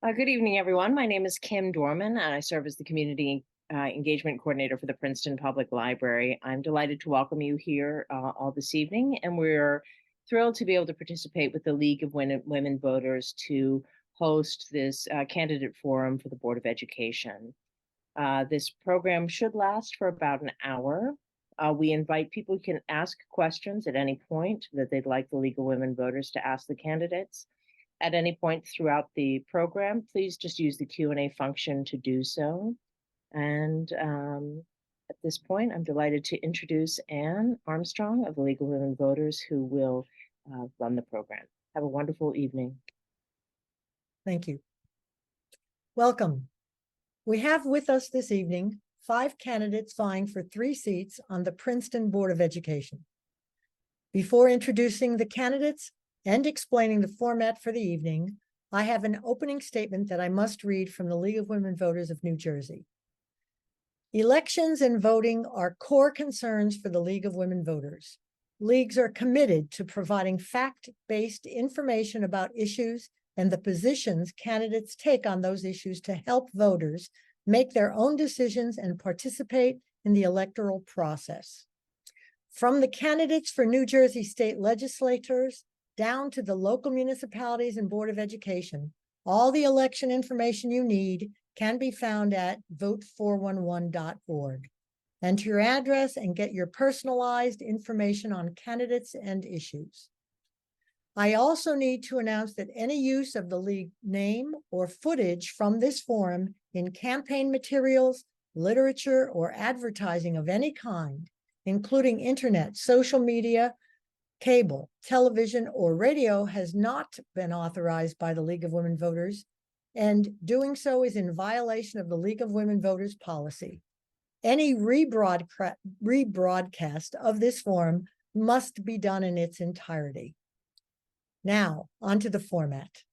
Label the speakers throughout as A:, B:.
A: Good evening, everyone. My name is Kim Dorman, and I serve as the Community Engagement Coordinator for the Princeton Public Library. I'm delighted to welcome you here all this evening, and we're thrilled to be able to participate with the League of Women Voters to host this candidate forum for the Board of Education. This program should last for about an hour. We invite people who can ask questions at any point that they'd like the League of Women Voters to ask the candidates. At any point throughout the program, please just use the Q&A function to do so. And at this point, I'm delighted to introduce Anne Armstrong of the League of Women Voters, who will run the program. Have a wonderful evening.
B: Thank you. Welcome. We have with us this evening 5 candidates vying for 3 seats on the Princeton Board of Education. Before introducing the candidates and explaining the format for the evening, I have an opening statement that I must read from the League of Women Voters of New Jersey. Elections and voting are core concerns for the League of Women Voters. Leagues are committed to providing fact-based information about issues and the positions candidates take on those issues to help voters make their own decisions and participate in the electoral process. From the candidates for New Jersey state legislators down to the local municipalities and Board of Education, all the election information you need can be found at vote411.org. Enter your address and get your personalized information on candidates and issues. I also need to announce that any use of the League name or footage from this forum in campaign materials, literature, or advertising of any kind, including internet, social media, cable, television, or radio, has not been authorized by the League of Women Voters, and doing so is in violation of the League of Women Voters policy. Any rebroadcast of this forum must be done in its entirety. Now, onto the format.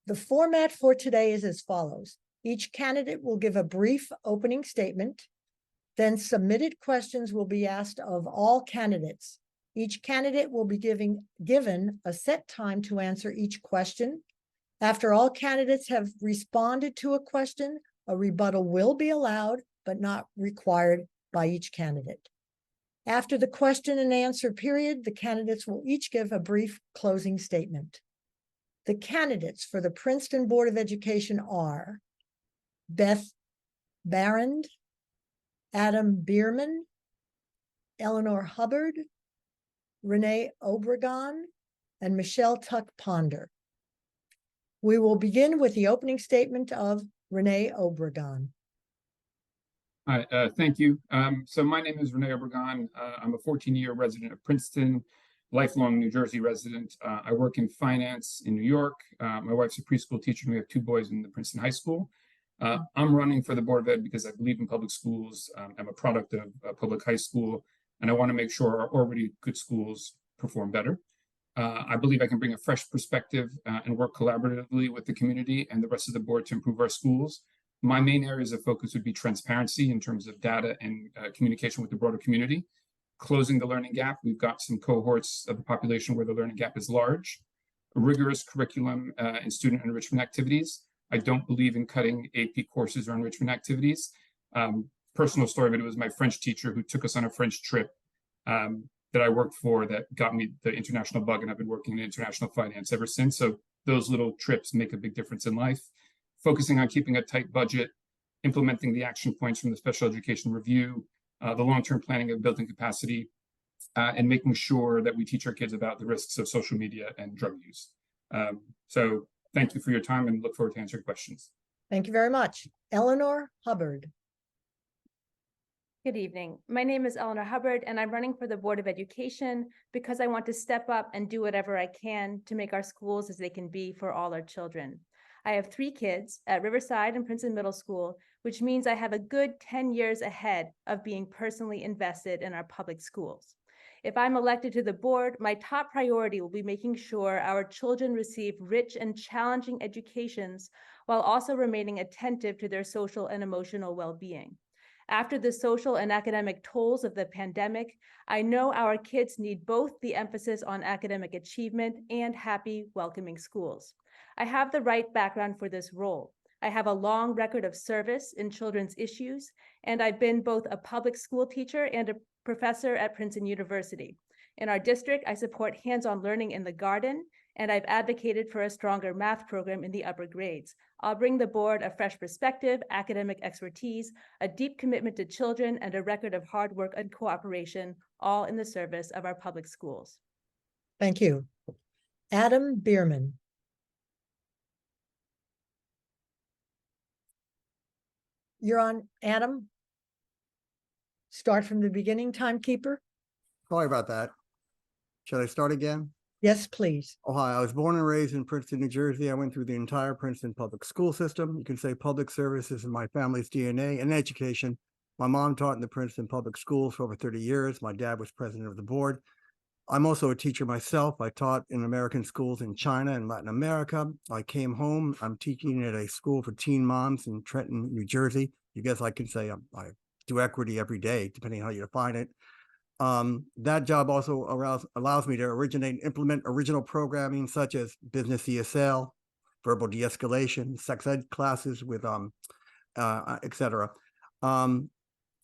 B: The format for today is as follows. Each candidate will give a brief opening statement. Then submitted questions will be asked of all candidates. Each candidate will be given a set time to answer each question. After all candidates have responded to a question, a rebuttal will be allowed, but not required by each candidate. After the question and answer period, the candidates will each give a brief closing statement. The candidates for the Princeton Board of Education are Beth Barrand, Adam Bierman, Eleanor Hubbard, Renee Obregon, and Michelle Tuck Ponder. We will begin with the opening statement of Renee Obregon.
C: Hi, thank you. So my name is Renee Obregon. I'm a 14-year resident of Princeton, lifelong New Jersey resident. I work in finance in New York. My wife's a preschool teacher, and we have 2 boys in the Princeton High School. I'm running for the Board of Ed because I believe in public schools. I'm a product of a public high school, and I want to make sure our already good schools perform better. I believe I can bring a fresh perspective and work collaboratively with the community and the rest of the board to improve our schools. My main areas of focus would be transparency in terms of data and communication with the broader community, closing the learning gap. We've got some cohorts of the population where the learning gap is large, a rigorous curriculum and student enrichment activities. I don't believe in cutting AP courses or enrichment activities. Personal story, but it was my French teacher who took us on a French trip that I worked for that got me the international bug, and I've been working in international finance ever since. So those little trips make a big difference in life. Focusing on keeping a tight budget, implementing the action points from the special education review, the long-term planning of building capacity, and making sure that we teach our kids about the risks of social media and drug use. So thank you for your time and look forward to answering questions.
B: Thank you very much. Eleanor Hubbard.
D: Good evening. My name is Eleanor Hubbard, and I'm running for the Board of Education because I want to step up and do whatever I can to make our schools as they can be for all our children. I have 3 kids at Riverside and Princeton Middle School, which means I have a good 10 years ahead of being personally invested in our public schools. If I'm elected to the board, my top priority will be making sure our children receive rich and challenging educations while also remaining attentive to their social and emotional well-being. After the social and academic tolls of the pandemic, I know our kids need both the emphasis on academic achievement and happy, welcoming schools. I have the right background for this role. I have a long record of service in children's issues, and I've been both a public school teacher and a professor at Princeton University. In our district, I support hands-on learning in the garden, and I've advocated for a stronger math program in the upper grades. I'll bring the board a fresh perspective, academic expertise, a deep commitment to children, and a record of hard work and cooperation, all in the service of our public schools.
B: Thank you. Adam Bierman. You're on, Adam. Start from the beginning, timekeeper.
E: Sorry about that. Should I start again?
B: Yes, please.
E: Ohio. I was born and raised in Princeton, New Jersey. I went through the entire Princeton public school system. You can say public services in my family's DNA and education. My mom taught in the Princeton public schools for over 30 years. My dad was president of the board. I'm also a teacher myself. I taught in American schools in China and Latin America. I came home. I'm teaching at a school for teen moms in Trenton, New Jersey. You guess I can say I do equity every day, depending on how you define it. That job also allows me to originate and implement original programming such as business ESL, verbal de-escalation, sex ed classes with et cetera.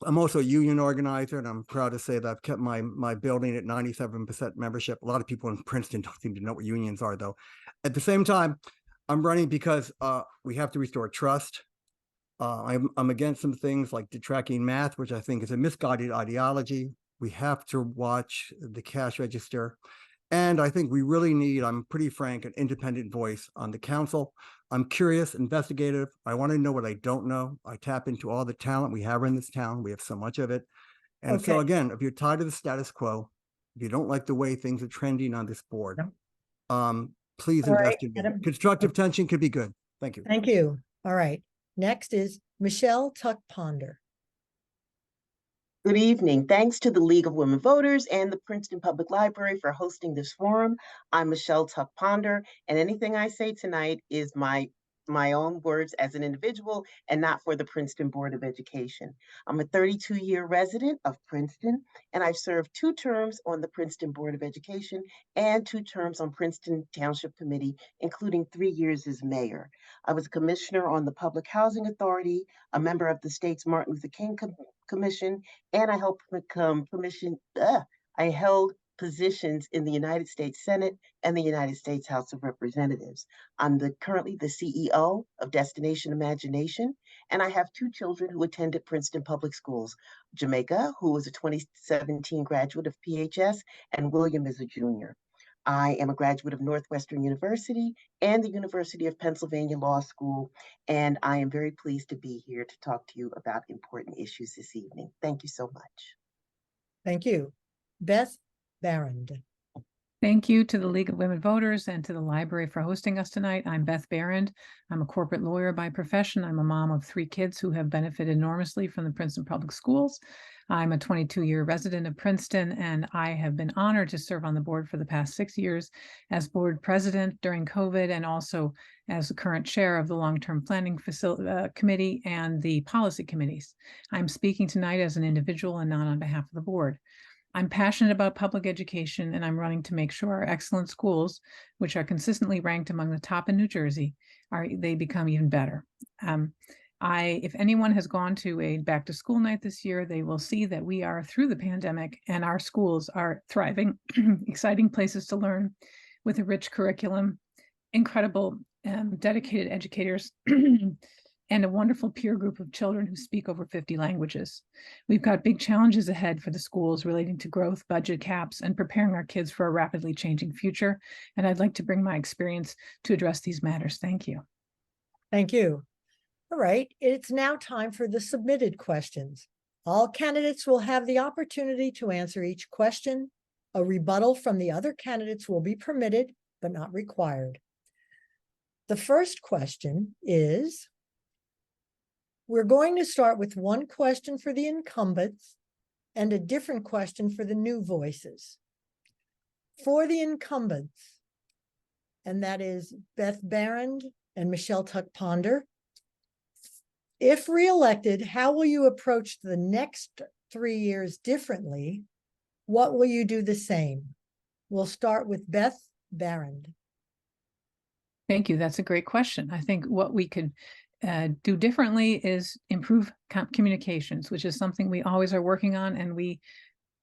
E: I'm also a union organizer, and I'm proud to say that I've kept my building at 97% membership. A lot of people in Princeton don't seem to know what unions are, though. At the same time, I'm running because we have to restore trust. I'm against some things like detracting math, which I think is a misguided ideology. We have to watch the cash register. And I think we really need, I'm pretty frank, an independent voice on the council. I'm curious, investigative. I want to know what I don't know. I tap into all the talent we have in this town. We have so much of it. And so again, if you're tired of the status quo, if you don't like the way things are trending on this board, please investigate. Constructive tension could be good. Thank you.
B: Thank you. All right. Next is Michelle Tuck-Ponder.
F: Good evening. Thanks to the League of Women Voters and the Princeton Public Library for hosting this forum. I'm Michelle Tuck-Ponder, and anything I say tonight is my own words as an individual and not for the Princeton Board of Education. I'm a 32-year resident of Princeton, and I've served 2 terms on the Princeton Board of Education and 2 terms on Princeton Township Committee, including 3 years as mayor. I was a commissioner on the Public Housing Authority, a member of the state's Martin Luther King Commission, and I held positions in the United States Senate and the United States House of Representatives. I'm currently the CEO of Destination Imagination, and I have 2 children who attended Princeton Public Schools. Jamaica, who was a 2017 graduate of PHS, and William is a junior. I am a graduate of Northwestern University and the University of Pennsylvania Law School, and I am very pleased to be here to talk to you about important issues this evening. Thank you so much.
B: Thank you. Beth Barrand.
G: Thank you to the League of Women Voters and to the library for hosting us tonight. I'm Beth Barrand. I'm a corporate lawyer by profession. I'm a mom of 3 kids who have benefited enormously from the Princeton Public Schools. I'm a 22-year resident of Princeton, and I have been honored to serve on the board for the past 6 years as board president during COVID and also as the current chair of the long-term planning committee and the policy committees. I'm speaking tonight as an individual and not on behalf of the board. I'm passionate about public education, and I'm running to make sure our excellent schools, which are consistently ranked among the top in New Jersey, they become even better. If anyone has gone to a back to school night this year, they will see that we are through the pandemic and our schools are thriving, exciting places to learn with a rich curriculum, incredible dedicated educators, and a wonderful peer group of children who speak over 50 languages. We've got big challenges ahead for the schools relating to growth, budget caps, and preparing our kids for a rapidly changing future. And I'd like to bring my experience to address these matters. Thank you.
B: Thank you. All right, it's now time for the submitted questions. All candidates will have the opportunity to answer each question. A rebuttal from the other candidates will be permitted, but not required. The first question is, we're going to start with one question for the incumbents and a different question for the new voices. For the incumbents, and that is Beth Barrand and Michelle Tuck-Ponder, If reelected, how will you approach the next 3 years differently? What will you do the same? We'll start with Beth Barrand.
G: Thank you. That's a great question. I think what we could do differently is improve communications, which is something we always are working on, and we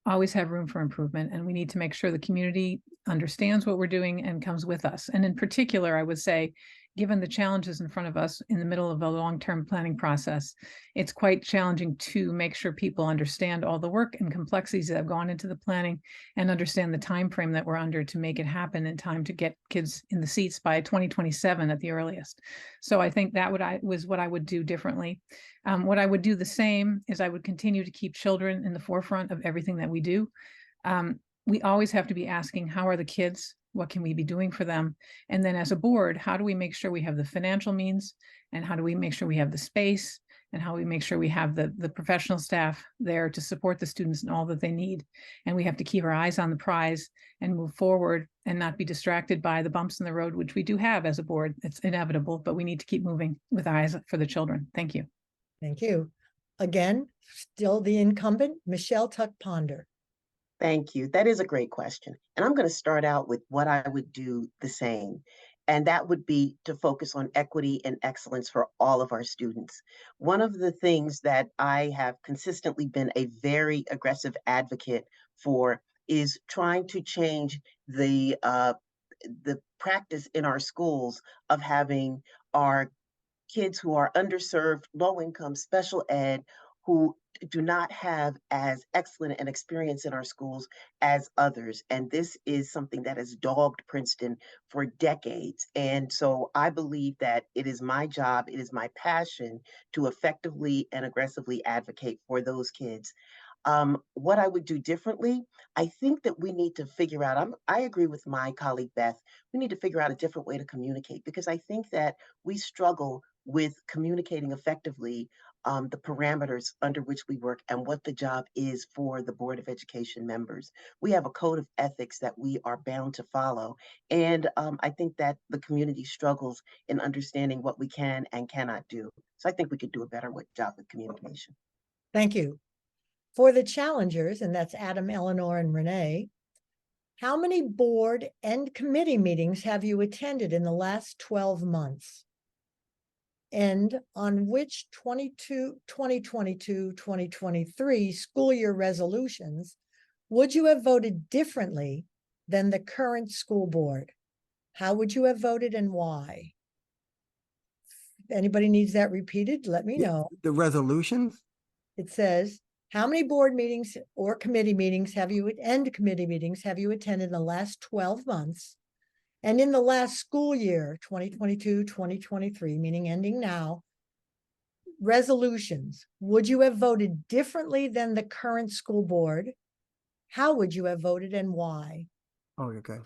G: always have room for improvement. And we need to make sure the community understands what we're doing and comes with us. And in particular, I would say, given the challenges in front of us in the middle of a long-term planning process, it's quite challenging to make sure people understand all the work and complexities that have gone into the planning and understand the time frame that we're under to make it happen in time to get kids in the seats by 2027 at the earliest. So I think that was what I would do differently. What I would do the same is I would continue to keep children in the forefront of everything that we do. We always have to be asking, how are the kids? What can we be doing for them? And then as a board, how do we make sure we have the financial means, and how do we make sure we have the space, and how we make sure we have the professional staff there to support the students and all that they need? And we have to keep our eyes on the prize and move forward and not be distracted by the bumps in the road, which we do have as a board. It's inevitable, but we need to keep moving with eyes for the children. Thank you.
B: Thank you. Again, still the incumbent, Michelle Tuck Ponder.
F: Thank you. That is a great question. And I'm going to start out with what I would do the same. And that would be to focus on equity and excellence for all of our students. One of the things that I have consistently been a very aggressive advocate for is trying to change the practice in our schools of having our kids who are underserved, low income, special ed, who do not have as excellent an experience in our schools as others. And this is something that has dogged Princeton for decades. And so I believe that it is my job, it is my passion to effectively and aggressively advocate for those kids. What I would do differently, I think that we need to figure out, I agree with my colleague Beth, we need to figure out a different way to communicate, because I think that we struggle with communicating effectively the parameters under which we work and what the job is for the Board of Education members. We have a code of ethics that we are bound to follow. And I think that the community struggles in understanding what we can and cannot do. So I think we could do a better job with communication.
B: Thank you. For the challengers, and that's Adam, Eleanor, and Renee, how many board and committee meetings have you attended in the last 12 months? And on which 2022-2023 school year resolutions would you have voted differently than the current school board? How would you have voted and why? If anybody needs that repeated, let me know.
E: The resolutions?
B: It says, how many board meetings or committee meetings have you attended in the last 12 months? And in the last school year, 2022-2023, meaning ending now, resolutions, would you have voted differently than the current school board? How would you have voted and why?
E: Oh, okay.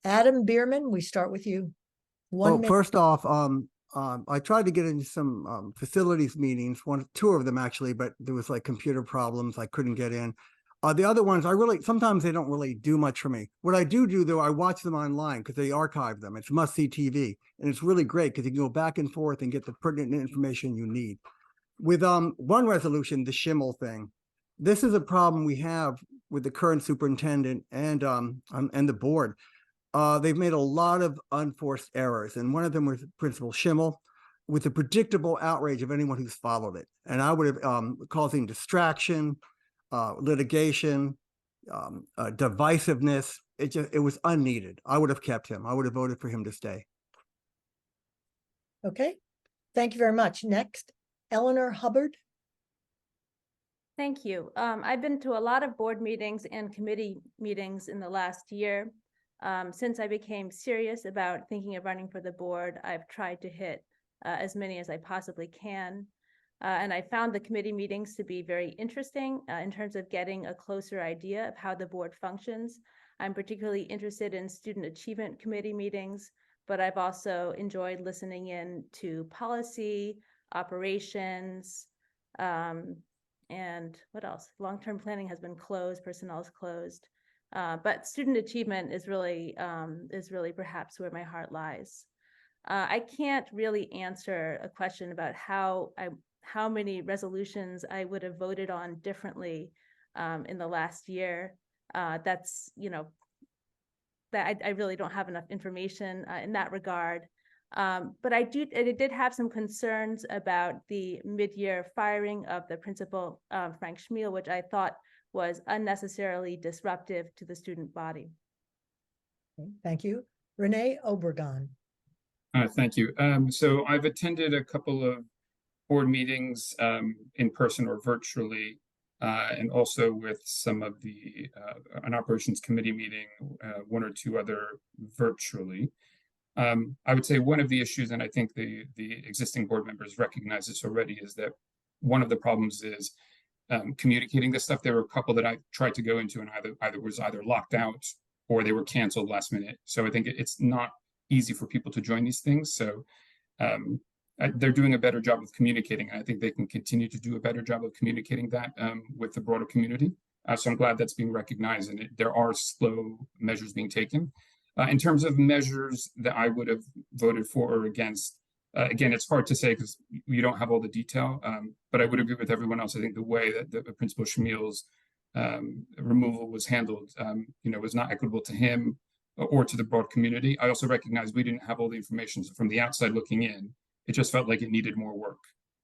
B: Adam Bierman, we start with you.
E: Well, first off, I tried to get into some facilities meetings, two of them actually, but there was like computer problems. I couldn't get in. The other ones, sometimes they don't really do much for me. What I do though, I watch them online because they archive them. It's must-see TV, and it's really great because you can go back and forth and get the pertinent information you need. With one resolution, the Schimmel thing, this is a problem we have with the current superintendent and the board. They've made a lot of unforced errors, and one of them was Principal Schimmel, with the predictable outrage of anyone who's followed it. And I would have causing distraction, litigation, divisiveness. It was unneeded. I would have kept him. I would have voted for him to stay.
B: Okay, thank you very much. Next, Eleanor Hubbard.
D: Thank you. I've been to a lot of board meetings and committee meetings in the last year. Since I became serious about thinking of running for the board, I've tried to hit as many as I possibly can. And I found the committee meetings to be very interesting in terms of getting a closer idea of how the board functions. I'm particularly interested in student achievement committee meetings, but I've also enjoyed listening in to policy, operations, and what else? Long-term planning has been closed, personnel is closed. But student achievement is really perhaps where my heart lies. I can't really answer a question about how how many resolutions I would have voted on differently in the last year. That's, that I really don't have enough information in that regard. But I did have some concerns about the mid-year firing of the principal, Frank Schmiel, which I thought was unnecessarily disruptive to the student body.
B: Okay, thank you. Renee Obregon.
C: Thank you. So I've attended a couple of board meetings in person or virtually, and also with some of the an operations committee meeting, one or two other virtually. I would say one of the issues, and I think the existing board members recognize this already, is that one of the problems is communicating this stuff. There were a couple that I tried to go into and either was locked out or they were canceled last minute. So I think it's not easy for people to join these things. So they're doing a better job of communicating. And I think they can continue to do a better job of communicating that with the broader community. So I'm glad that's being recognized, and there are slow measures being taken. In terms of measures that I would have voted for or against, again, it's hard to say because you don't have all the detail, but I would agree with everyone else. I think the way that the Principal Schmiel's removal was handled, was not equitable to him or to the broad community. I also recognize we didn't have all the information from the outside looking in. It just felt like it needed more work.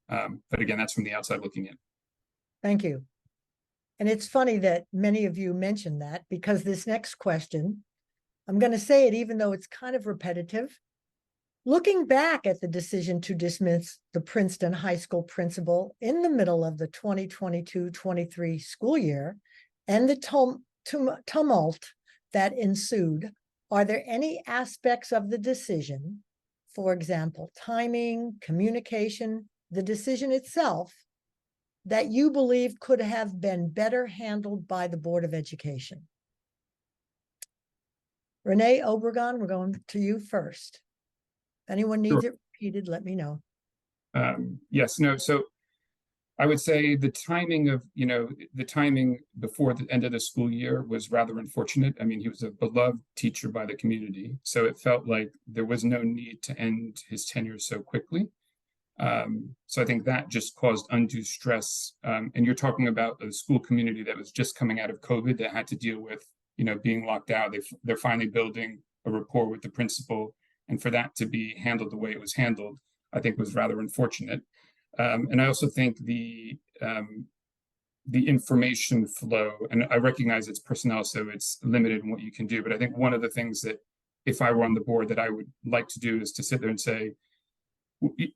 C: But again, that's from the outside looking in.
B: Thank you. And it's funny that many of you mentioned that, because this next question, I'm going to say it even though it's kind of repetitive. Looking back at the decision to dismiss the Princeton High School principal in the middle of the 2022-23 school year and the tumult that ensued, are there any aspects of the decision, for example, timing, communication, the decision itself, that you believe could have been better handled by the Board of Education? Renee Obregon, we're going to you first. If anyone needs it repeated, let me know.
C: Yes, no, so I would say the timing of, the timing before the end of the school year was rather unfortunate. I mean, he was a beloved teacher by the community, so it felt like there was no need to end his tenure so quickly. So I think that just caused undue stress. And you're talking about a school community that was just coming out of COVID that had to deal with, being locked out. They're finally building a rapport with the principal. And for that to be handled the way it was handled, I think was rather unfortunate. And I also think the information flow, and I recognize it's personnel, so it's limited in what you can do. But I think one of the things that, if I were on the board, that I would like to do is to sit there and say,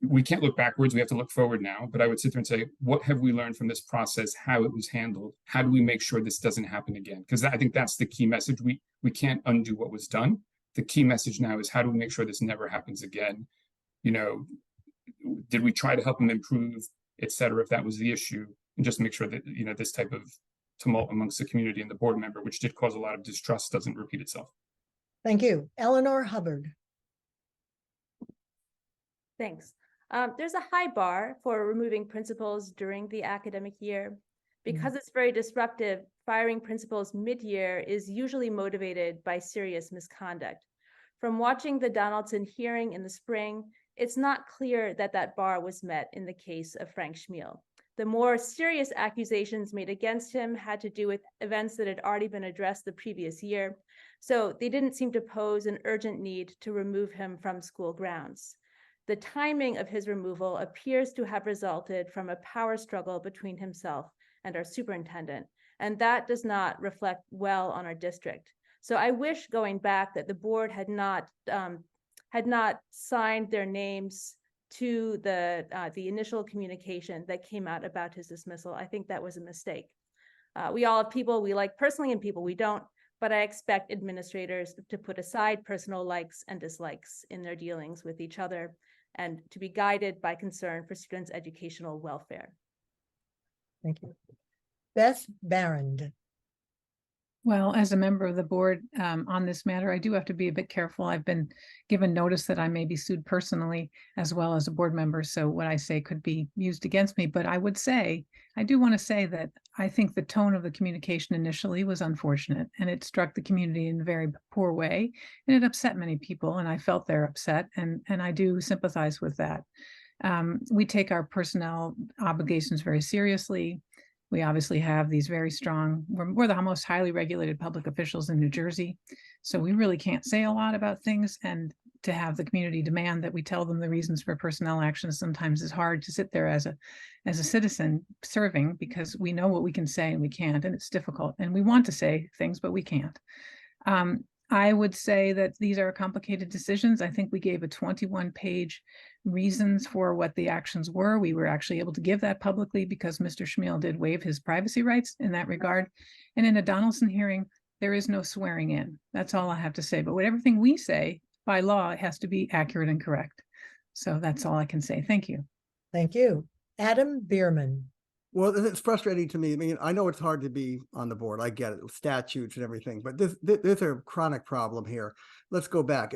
C: we can't look backwards, we have to look forward now. But I would sit there and say, what have we learned from this process, how it was handled? How do we make sure this doesn't happen again? Because I think that's the key message. We can't undo what was done. The key message now is, how do we make sure this never happens again? Did we try to help him improve, et cetera, if that was the issue, and just make sure that, this type of tumult amongst the community and the board member, which did cause a lot of distrust, doesn't repeat itself.
B: Thank you. Eleanor Hubbard.
D: Thanks. There's a high bar for removing principals during the academic year. Because it's very disruptive, firing principals mid-year is usually motivated by serious misconduct. From watching the Donaldson hearing in the spring, it's not clear that that bar was met in the case of Frank Schmiel. The more serious accusations made against him had to do with events that had already been addressed the previous year, so they didn't seem to pose an urgent need to remove him from school grounds. The timing of his removal appears to have resulted from a power struggle between himself and our superintendent, and that does not reflect well on our district. So I wish, going back, that the board had not signed their names to the initial communication that came out about his dismissal. I think that was a mistake. We all have people we like personally and people we don't, but I expect administrators to put aside personal likes and dislikes in their dealings with each other and to be guided by concern for students' educational welfare.
B: Thank you. Beth Barrand.
G: Well, as a member of the board on this matter, I do have to be a bit careful. I've been given notice that I may be sued personally as well as a board member, so what I say could be used against me. But I do want to say that I think the tone of the communication initially was unfortunate, and it struck the community in a very poor way, and it upset many people, and I felt they're upset, and I do sympathize with that. We take our personnel obligations very seriously. We obviously have these very strong, we're the most highly regulated public officials in New Jersey. So we really can't say a lot about things, and to have the community demand that we tell them the reasons for personnel actions sometimes is hard to sit there as a citizen serving, because we know what we can say and we can't, and it's difficult. And we want to say things, but we can't. I would say that these are complicated decisions. I think we gave a 21-page reasons for what the actions were. We were actually able to give that publicly because Mr. Schmiel did waive his privacy rights in that regard. And in a Donaldson hearing, there is no swearing in. That's all I have to say. But everything we say by law, it has to be accurate and correct. So that's all I can say. Thank you.
B: Thank you. Adam Bierman.
E: Well, it's frustrating to me. I mean, I know it's hard to be on the board. I get it, statutes and everything, but there's a chronic problem here. Let's go back.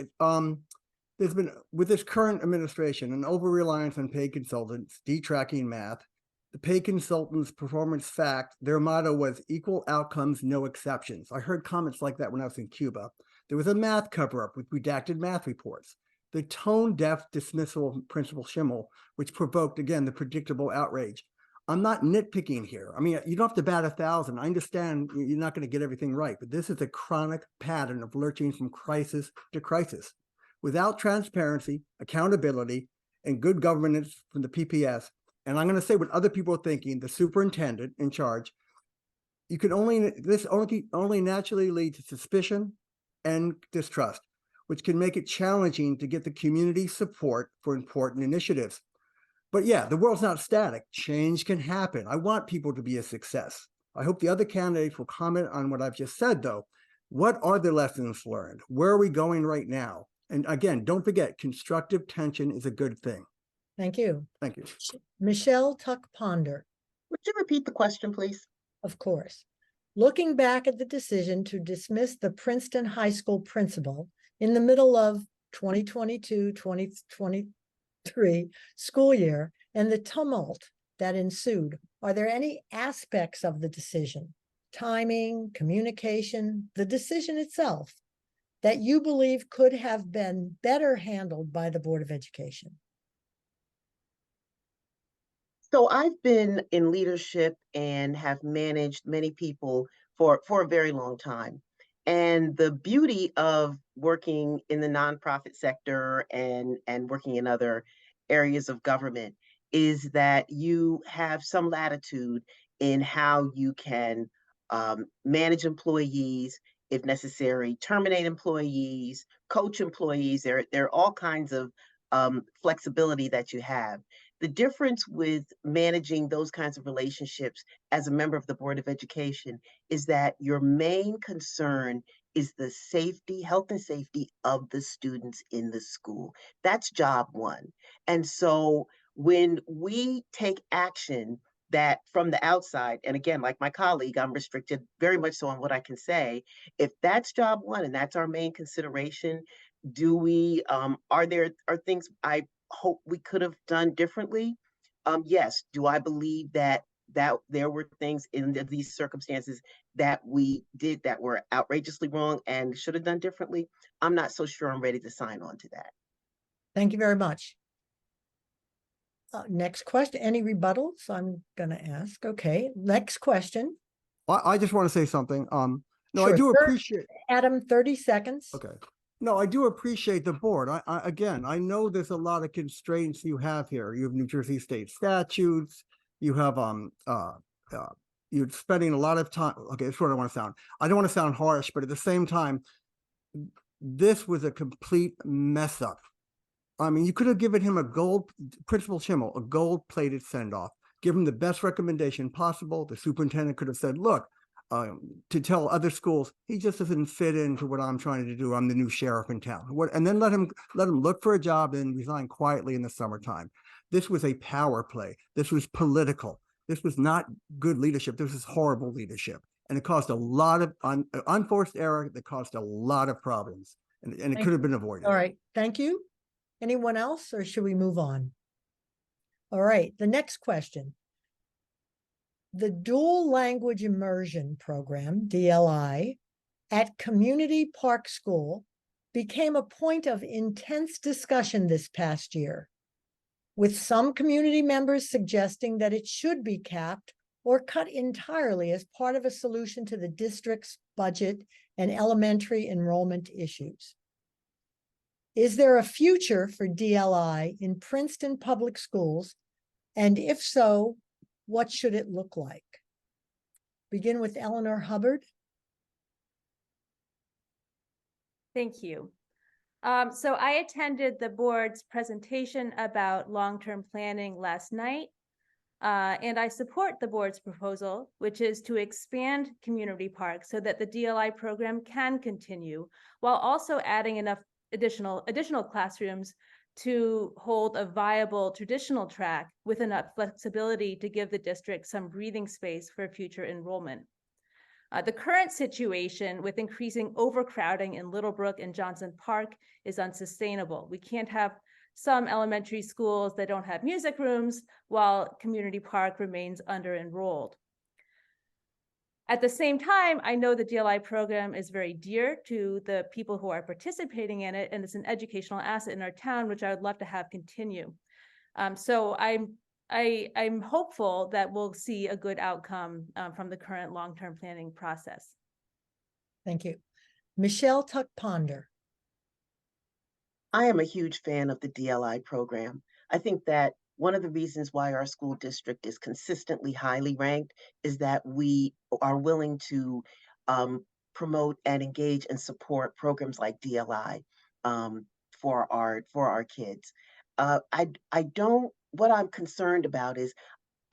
E: There's been, with this current administration, an over-reliance on paid consultants, detracking math. The paid consultants' performance fact, their motto was equal outcomes, no exceptions. I heard comments like that when I was in Cuba. There was a math cover-up with redacted math reports. The tone-deaf dismissal of Principal Schimmel, which provoked, again, the predictable outrage. I'm not nitpicking here. I mean, you don't have to bat 1,000. I understand you're not going to get everything right, but this is a chronic pattern of lurching from crisis to crisis. Without transparency, accountability, and good governance from the PPS, and I'm going to say what other people are thinking, the superintendent in charge, you can this only naturally lead to suspicion and distrust, which can make it challenging to get the community support for important initiatives. But yeah, the world's not static. Change can happen. I want people to be a success. I hope the other candidates will comment on what I've just said, though. What are the lessons learned? Where are we going right now? And again, don't forget, constructive tension is a good thing.
B: Thank you.
E: Thank you.
B: Michelle Tuck Ponder.
F: Would you repeat the question, please?
B: Of course. Looking back at the decision to dismiss the Princeton High School principal in the middle of 2022-2023 school year and the tumult that ensued, are there any aspects of the decision, timing, communication, the decision itself, that you believe could have been better handled by the Board of Education?
F: So I've been in leadership and have managed many people for a very long time. And the beauty of working in the nonprofit sector and working in other areas of government is that you have some latitude in how you can manage employees, if necessary, terminate employees, coach employees. There are all kinds of flexibility that you have. The difference with managing those kinds of relationships as a member of the Board of Education is that your main concern is the safety, health and safety of the students in the school. That's job one. And so when we take action that from the outside, and again, like my colleague, I'm restricted very much so on what I can say. If that's job one and that's our main consideration, do we, are things I hope we could have done differently? Yes. Do I believe that there were things in these circumstances that we did that were outrageously wrong and should have done differently? I'm not so sure I'm ready to sign on to that.
B: Thank you very much. Next question. Any rebuttals? I'm going to ask. Okay. Next question.
E: I just want to say something. No,
B: Sure.
E: I do appreciate.
B: Adam, 30 seconds.
E: Okay. No, I do appreciate the board. Again, I know there's a lot of constraints you have here. You have New Jersey state statutes. You have you're spending a lot of time. Okay, that's what I want to sound. I don't want to sound harsh, but at the same time, this was a complete mess up. I mean, you could have given him Principal Schimmel, a gold-plated send-off, give him the best recommendation possible. The superintendent could have said, look, to tell other schools, he just doesn't fit into what I'm trying to do. I'm the new sheriff in town. And then let him look for a job and resign quietly in the summertime. This was a power play. This was political. This was not good leadership. This was horrible leadership. And it caused a lot of unforced error that caused a lot of problems. And it could have been avoided.
B: All right. Thank you. Anyone else, or should we move on? All right. The next question. The Dual Language Immersion Program, DLI, at Community Park School became a point of intense discussion this past year. with some community members suggesting that it should be capped or cut entirely as part of a solution to the district's budget and elementary enrollment issues. Is there a future for DLI in Princeton Public Schools? And if so, what should it look like? Begin with Eleanor Hubbard.
D: Thank you. So I attended the board's presentation about long-term planning last night, and I support the board's proposal, which is to expand community parks so that the DLI program can continue, while also adding enough additional classrooms to hold a viable traditional track with enough flexibility to give the district some breathing space for future enrollment. The current situation with increasing overcrowding in Littlebrook and Johnson Park is unsustainable. We can't have some elementary schools that don't have music rooms while Community Park remains under-enrolled. At the same time, I know the DLI program is very dear to the people who are participating in it, and it's an educational asset in our town, which I would love to have continue. So I'm hopeful that we'll see a good outcome from the current long-term planning process.
B: Thank you. Michelle Tuck-Ponder.
F: I am a huge fan of the DLI program. I think that one of the reasons why our school district is consistently highly ranked is that we are willing to promote and engage and support programs like DLI for our kids. What I'm concerned about is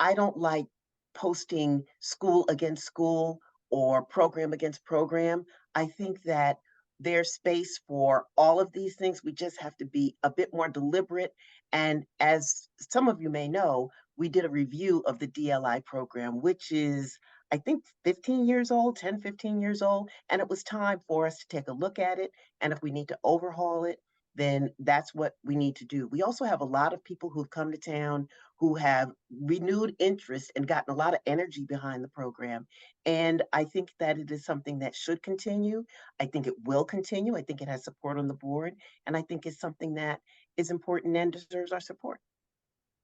F: I don't like posting school against school or program against program. I think that there's space for all of these things. We just have to be a bit more deliberate. And as some of you may know, we did a review of the DLI program, which is, I think, 15 years old, 10, 15 years old. And it was time for us to take a look at it. And if we need to overhaul it, then that's what we need to do. We also have a lot of people who've come to town who have renewed interest and gotten a lot of energy behind the program. And I think that it is something that should continue. I think it will continue. I think it has support on the board. And I think it's something that is important and deserves our support.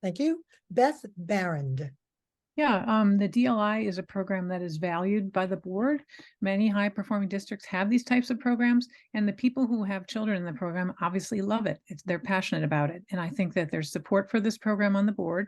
B: Thank you. Beth Barrand.
G: Yeah, the DLI is a program that is valued by the board. Many high-performing districts have these types of programs, and the people who have children in the program obviously love it. They're passionate about it, and I think that there's support for this program on the board.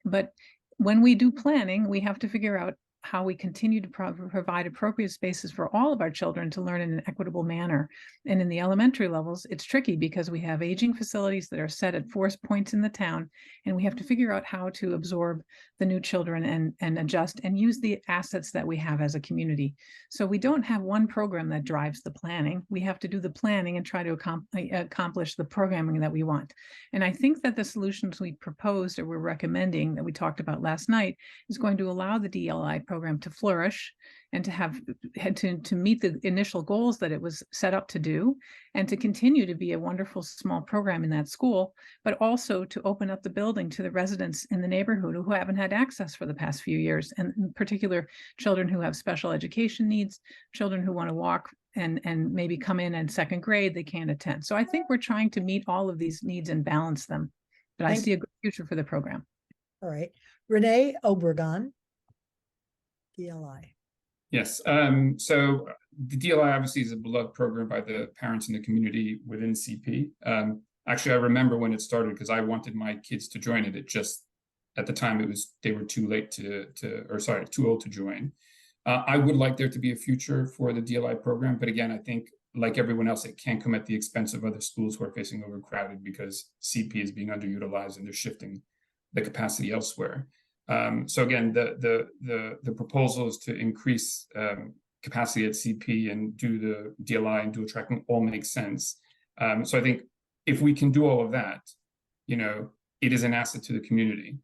G: But when we do planning, we have to figure out how we continue to provide appropriate spaces for all of our children to learn in an equitable manner. And in the elementary levels, it's tricky because we have aging facilities that are set at 4 points in the town, and we have to figure out how to absorb the new children and adjust and use the assets that we have as a community. So we don't have one program that drives the planning. We have to do the planning and try to accomplish the programming that we want. And I think that the solutions we proposed or we're recommending that we talked about last night is going to allow the DLI program to flourish and to meet the initial goals that it was set up to do, and to continue to be a wonderful small program in that school, but also to open up the building to the residents in the neighborhood who haven't had access for the past few years, and in particular, children who have special education needs, children who want to walk and maybe come in 2nd grade, they can't attend. So I think we're trying to meet all of these needs and balance them, but I see a good future for the program.
B: All right. Renee Obregon, DLI.
C: Yes. So the DLI obviously is a beloved program by the parents in the community within CP. Actually, I remember when it started because I wanted my kids to join it. It just, at the time, they were too late too old to join. I would like there to be a future for the DLI program, but again, I think like everyone else, it can't come at the expense of other schools who are facing overcrowded because CP is being underutilized and they're shifting the capacity elsewhere. So again, the proposal is to increase capacity at CP and do the DLI and dual tracking all makes sense. So I think if we can do all of that, it is an asset to the community.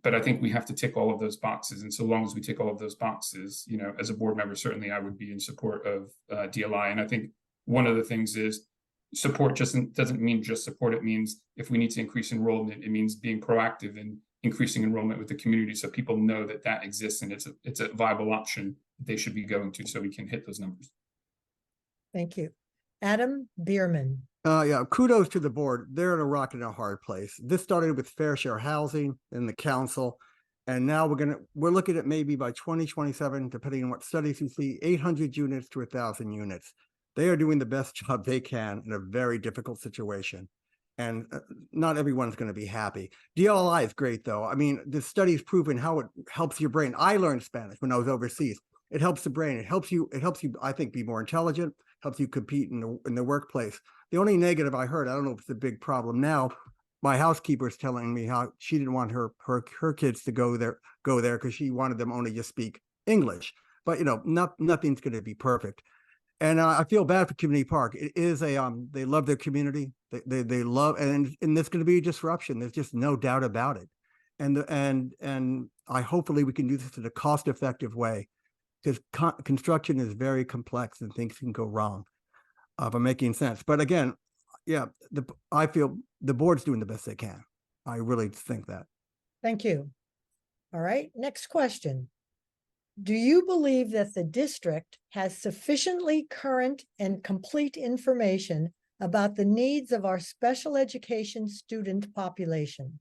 C: But I think we have to tick all of those boxes. And so long as we tick all of those boxes, as a board member, certainly I would be in support of DLI. And I think one of the things is support doesn't mean just support. It means if we need to increase enrollment, it means being proactive and increasing enrollment with the community so people know that exists and it's a viable option they should be going to so we can hit those numbers.
B: Thank you. Adam Bierman.
E: Yeah, kudos to the board. They're in a rock and a hard place. This started with fair share housing and the council. And now we're looking at maybe by 2027, depending on what studies you see, 800 units to 1,000 units. They are doing the best job they can in a very difficult situation. And not everyone's going to be happy. DLI is great, though. I mean, the study's proven how it helps your brain. I learned Spanish when I was overseas. It helps the brain. It helps you, I think, be more intelligent, helps you compete in the workplace. The only negative I heard, I don't know if it's a big problem now, my housekeeper's telling me how she didn't want her kids to go there because she wanted them only to speak English. But nothing's going to be perfect. And I feel bad for Community Park. It is they love their community. They love, and there's going to be a disruption. There's just no doubt about it. And I hopefully we can do this in a cost-effective way, because construction is very complex and things can go wrong. If I'm making sense. But again, yeah, I feel the board's doing the best they can. I really think that.
B: Thank you. All right, next question. Do you believe that the district has sufficiently current and complete information about the needs of our special education student population?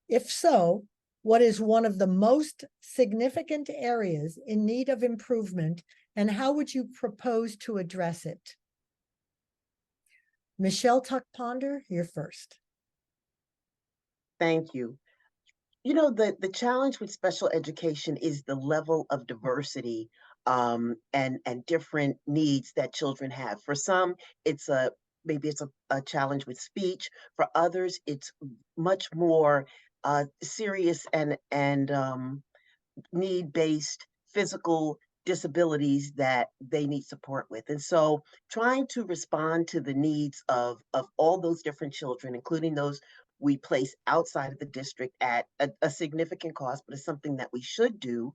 B: If so, what is one of the most significant areas in need of improvement, and how would you propose to address it? Michelle Tuck-Ponder, you're first.
F: Thank you. The challenge with special education is the level of diversity and different needs that children have. For some, maybe it's a challenge with speech. For others, it's much more serious and need-based physical disabilities that they need support with. And so trying to respond to the needs of all those different children, including those we place outside of the district at a significant cost, but it's something that we should do,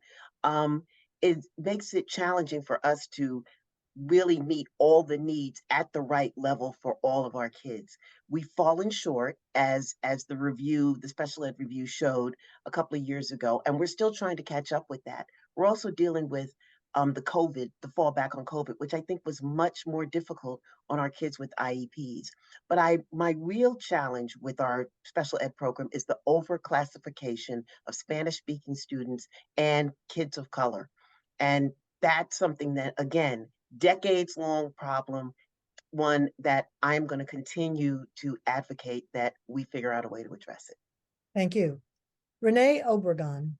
F: it makes it challenging for us to really meet all the needs at the right level for all of our kids. We've fallen short, as the special ed review showed a couple of years ago, and we're still trying to catch up with that. We're also dealing with the fallback on COVID, which I think was much more difficult on our kids with IEPs. But my real challenge with our special ed program is the overclassification of Spanish-speaking students and kids of color. And that's something that, again, decades-long problem, one that I'm going to continue to advocate that we figure out a way to address it.
B: Thank you. Renee Obregon.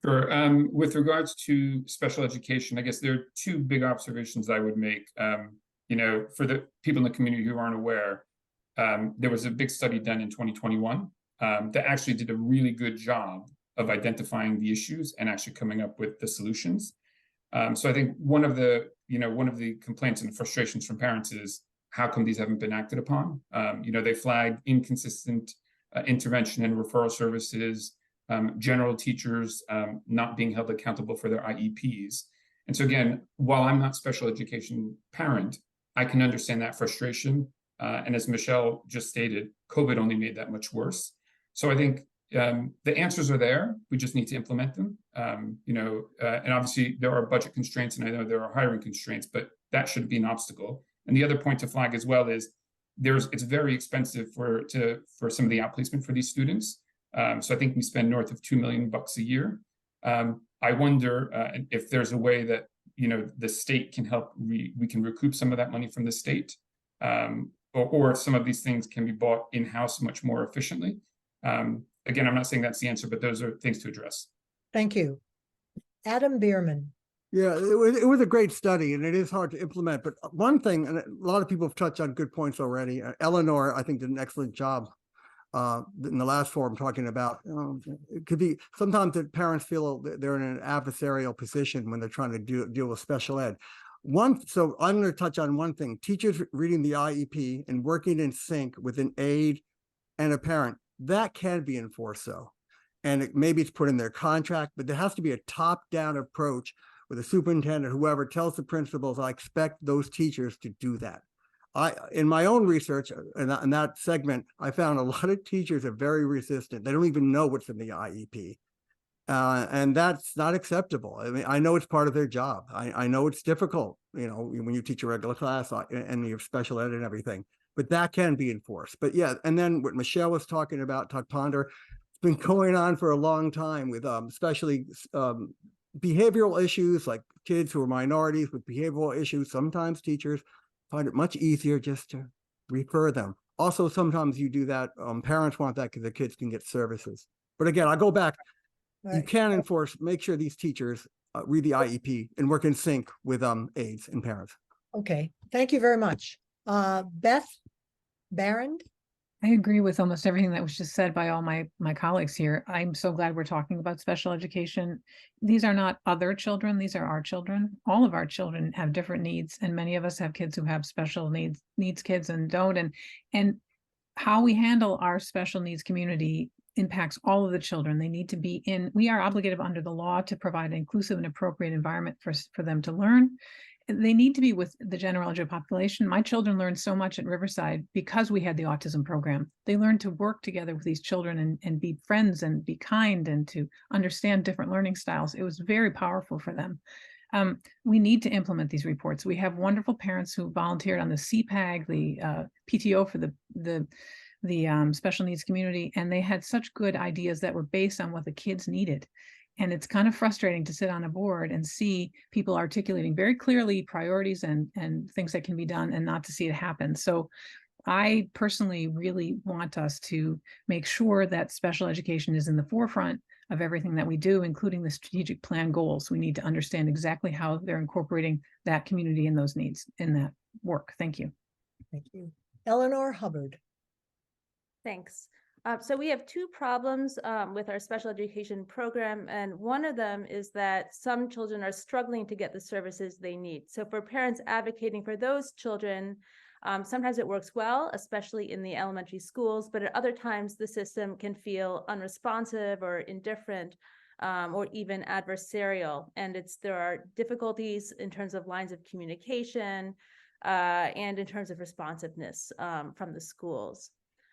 C: Sure. With regards to special education, I guess there are two big observations I would make. For the people in the community who aren't aware, there was a big study done in 2021 that actually did a really good job of identifying the issues and actually coming up with the solutions. So I think one of the complaints and frustrations from parents is, how come these haven't been acted upon? They flagged inconsistent intervention and referral services, general teachers not being held accountable for their IEPs. And so again, while I'm not special education parent, I can understand that frustration. And as Michelle just stated, COVID only made that much worse. So I think the answers are there. We just need to implement them. And obviously there are budget constraints, and I know there are hiring constraints, but that shouldn't be an obstacle. And the other point to flag as well is it's very expensive for some of the outplacement for these students. So I think we spend north of $2 million a year. I wonder if there's a way that the state can help. We can recoup some of that money from the state, or if some of these things can be bought in-house much more efficiently. Again, I'm not saying that's the answer, but those are things to address.
B: Thank you. Adam Bierman.
E: Yeah, it was a great study, and it is hard to implement. But one thing, and a lot of people have touched on good points already. Eleanor, I think, did an excellent job in the last forum talking about it could be sometimes that parents feel that they're in an adversarial position when they're trying to deal with special ed. So I'm going to touch on one thing: teachers reading the IEP and working in sync with an aide and a parent. That can be enforced, though, and maybe it's put in their contract, but there has to be a top-down approach where the superintendent, whoever, tells the principals, I expect those teachers to do that. In my own research in that segment, I found a lot of teachers are very resistant. They don't even know what's in the IEP. And that's not acceptable. I mean, I know it's part of their job. I know it's difficult, you know, when you teach a regular class and you have special ed and everything, but that can be enforced. But yeah, and then what Michelle was talking about, Tuck Ponder, it's been going on for a long time with especially behavioral issues, like kids who are minorities with behavioral issues. Sometimes teachers find it much easier just to refer them. Also, sometimes you do that, parents want that because the kids can get services. But again, I go back, you
B: Right.
E: can enforce, make sure these teachers read the IEP and work in sync with aides and parents.
B: Okay, thank you very much. Beth Barron?
G: I agree with almost everything that was just said by all my colleagues here. I'm so glad we're talking about special education. These are not other children, these are our children. All of our children have different needs, and many of us have kids who have special needs kids and don't. And how we handle our special needs community impacts all of the children. They need to be we are obligated under the law to provide an inclusive and appropriate environment for them to learn. They need to be with the general eligible population. My children learned so much at Riverside because we had the autism program. They learned to work together with these children and be friends and be kind and to understand different learning styles. It was very powerful for them. We need to implement these reports. We have wonderful parents who volunteered on the CPAG, the PTO for the special needs community, and they had such good ideas that were based on what the kids needed. And it's kind of frustrating to sit on a board and see people articulating very clearly priorities and things that can be done and not to see it happen. So I personally really want us to make sure that special education is in the forefront of everything that we do, including the strategic plan goals. We need to understand exactly how they're incorporating that community and those needs in that work. Thank you.
B: Thank you. Eleanor Hubbard.
D: Thanks. So we have two problems with our special education program, and one of them is that some children are struggling to get the services they need. So for parents advocating for those children, sometimes it works well, especially in the elementary schools, but at other times the system can feel unresponsive or indifferent or even adversarial. And there are difficulties in terms of lines of communication and in terms of responsiveness from the schools.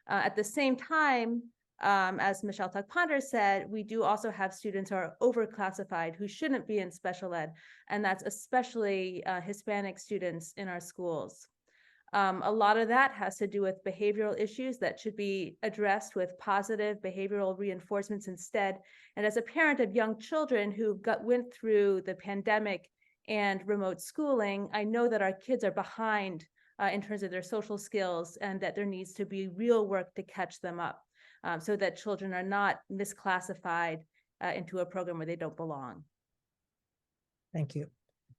D: At the same time, as Michelle Tuck-Ponder said, we do also have students who are overclassified who shouldn't be in special ed, and that's especially Hispanic students in our schools. A lot of that has to do with behavioral issues that should be addressed with positive behavioral reinforcements instead. And as a parent of young children who went through the pandemic and remote schooling, I know that our kids are behind in terms of their social skills, and that there needs to be real work to catch them up so that children are not misclassified into a program where they don't belong.
B: Thank you.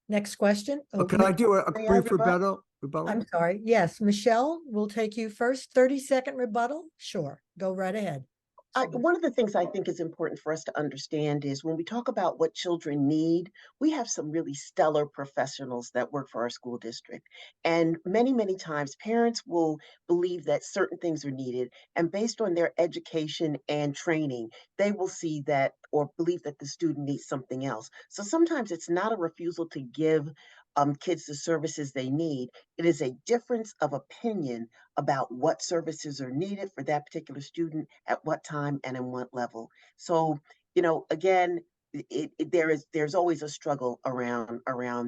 B: Next question.
E: Can I do a
F: May I
E: brief rebuttal?
B: I'm sorry. Yes, Michelle, we'll take you first. 30-second rebuttal? Sure, go right ahead.
F: One of the things I think is important for us to understand is when we talk about what children need, we have some really stellar professionals that work for our school district. And many, many times parents will believe that certain things are needed. And based on their education and training, they will see that or believe that the student needs something else. So sometimes it's not a refusal to give kids the services they need. It is a difference of opinion about what services are needed for that particular student at what time and in what level. So, you know, again, there's always a struggle around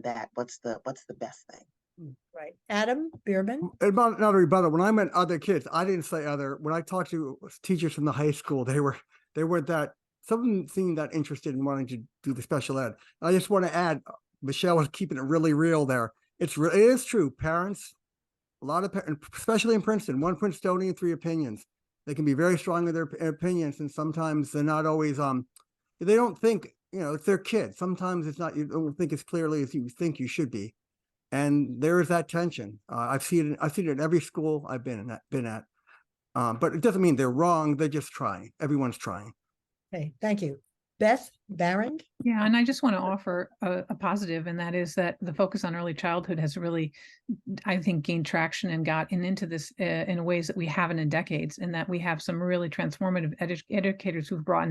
F: that. What's the best thing?
B: Right. Adam Bierman.
E: About another rebuttal. When I meant other kids, I didn't say other. When I talked to teachers from the high school, they weren't that, some of them seemed that interested in wanting to do the special ed. I just want to add, Michelle was keeping it really real there. It is true. Parents, a lot of parents, especially in Princeton, one Princetonian, three opinions. They can be very strong in their opinions, and sometimes they're not always, they don't think, you know, it's their kid. Sometimes it's not, you don't think as clearly as you think you should be. And there is that tension. I've seen it in every school I've been at. But it doesn't mean they're wrong. They're just trying. Everyone's trying.
B: Okay, thank you. Beth Barron.
G: Yeah, and I just want to offer a positive, and that is that the focus on early childhood has really, I think, gained traction and gotten into this in ways that we haven't in decades, and that we have some really transformative educators who've brought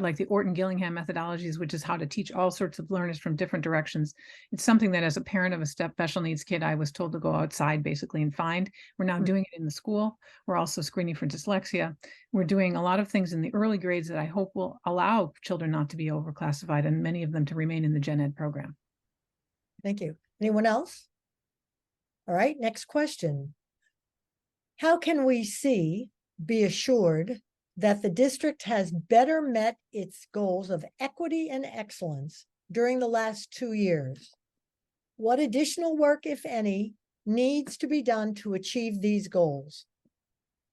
G: like the Orton-Gillingham methodologies, which is how to teach all sorts of learners from different directions. It's something that as a parent of a special needs kid, I was told to go outside basically and find. We're now doing it in the school. We're also screening for dyslexia. We're doing a lot of things in the early grades that I hope will allow children not to be be overclassified and many of them to remain in the gen ed program.
B: Thank you. Anyone else? All right, next question. How can we be assured that the district has better met its goals of equity and excellence during the last 2 years? What additional work, if any, needs to be done to achieve these goals?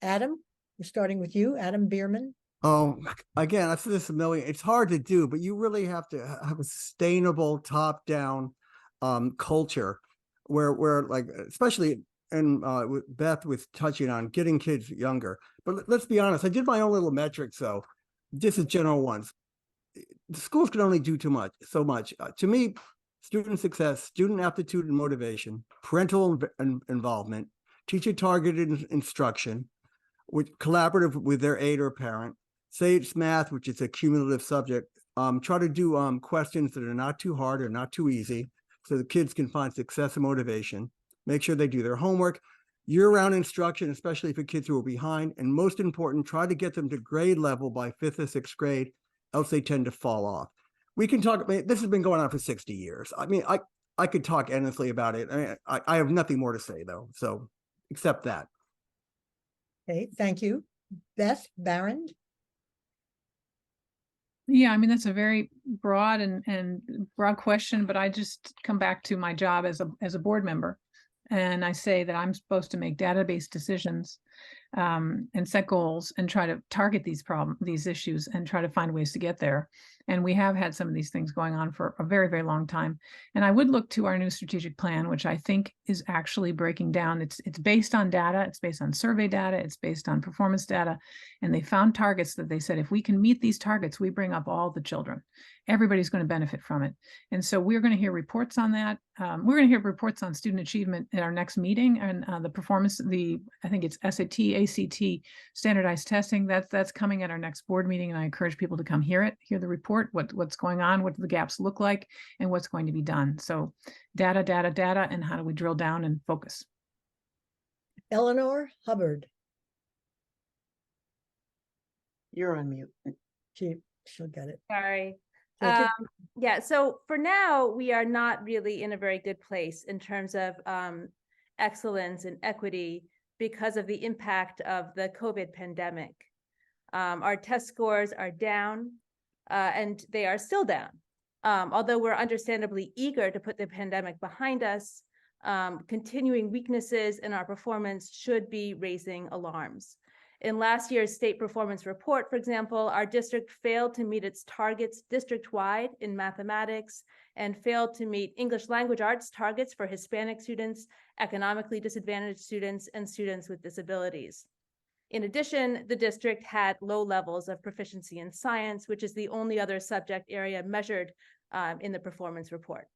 B: Adam, we're starting with you, Adam Bierman.
E: Oh, again, I've said this a million. It's hard to do, but you really have to have a sustainable top-down culture where like, especially with Beth was touching on getting kids younger. But let's be honest, I did my own little metrics, though. This is general ones. The schools can only do so much. To me, student success, student aptitude and motivation, parental involvement, teacher targeted instruction, with collaborative with their aide or parent. Say it's math, which is a cumulative subject. Try to do questions that are not too hard or not too easy, so the kids can find success and motivation. Make sure they do their homework. Year-round instruction, especially for kids who are behind. And most important, try to get them to grade level by 5th or 6th grade, else they tend to fall off. We can talk, this has been going on for 60 years. I mean, I could talk endlessly about it. I have nothing more to say, though, so except that.
B: Okay, thank you. Beth Barron.
G: Yeah, I mean, that's a very broad and broad question, but I just come back to my job as a board member. And I say that I'm supposed to make database decisions and set goals and try to target these issues and try to find ways to get there. And we have had some of these things going on for a very, very long time. And I would look to our new strategic plan, which I think is actually breaking down. It's based on data, it's based on survey data, it's based on performance data. And they found targets that they said, if we can meet these targets, we bring up all the children. Everybody's going to benefit from it. And so we're going to hear reports on that. We're going to hear reports on student achievement at our next meeting, and the performance, I think it's SAT, ACT, standardized testing. That's coming at our next board meeting, and I encourage people to come hear the report, what's going on, what do the gaps look like, and what's going to be done. So data, and how do we drill down and focus?
B: Eleanor Hubbard.
F: You're on mute.
B: She'll get it.
D: Sorry.
B: Take it.
D: Yeah, so for now, we are not really in a very good place in terms of excellence and equity because of the impact of the COVID pandemic. Our test scores are down, and they are still down. Although we're understandably eager to put the pandemic behind us, continuing weaknesses in our performance should be raising alarms. In last year's state performance report, for example, our district failed to meet its targets district-wide in mathematics and failed to meet English language arts targets for Hispanic students, economically disadvantaged students, and students with disabilities. In addition, the district had low levels of proficiency in science, which is the only other subject area measured in the performance report.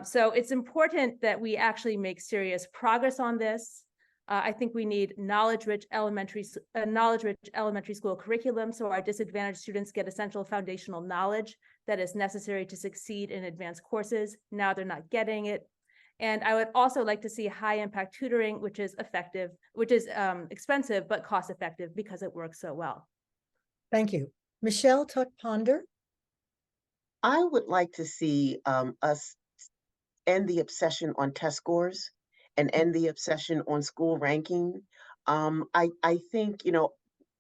D: So it's important that we actually make serious progress on this. I think we need knowledge-rich elementary school curriculum so our disadvantaged students get essential foundational knowledge that is necessary to succeed in advanced courses. Now they're not getting it. And I would also like to see high-impact tutoring, which is expensive but cost-effective because it works so well.
B: Thank you. Michelle Tuck-Ponder.
F: I would like to see us end the obsession on test scores and end the obsession on school ranking. I think,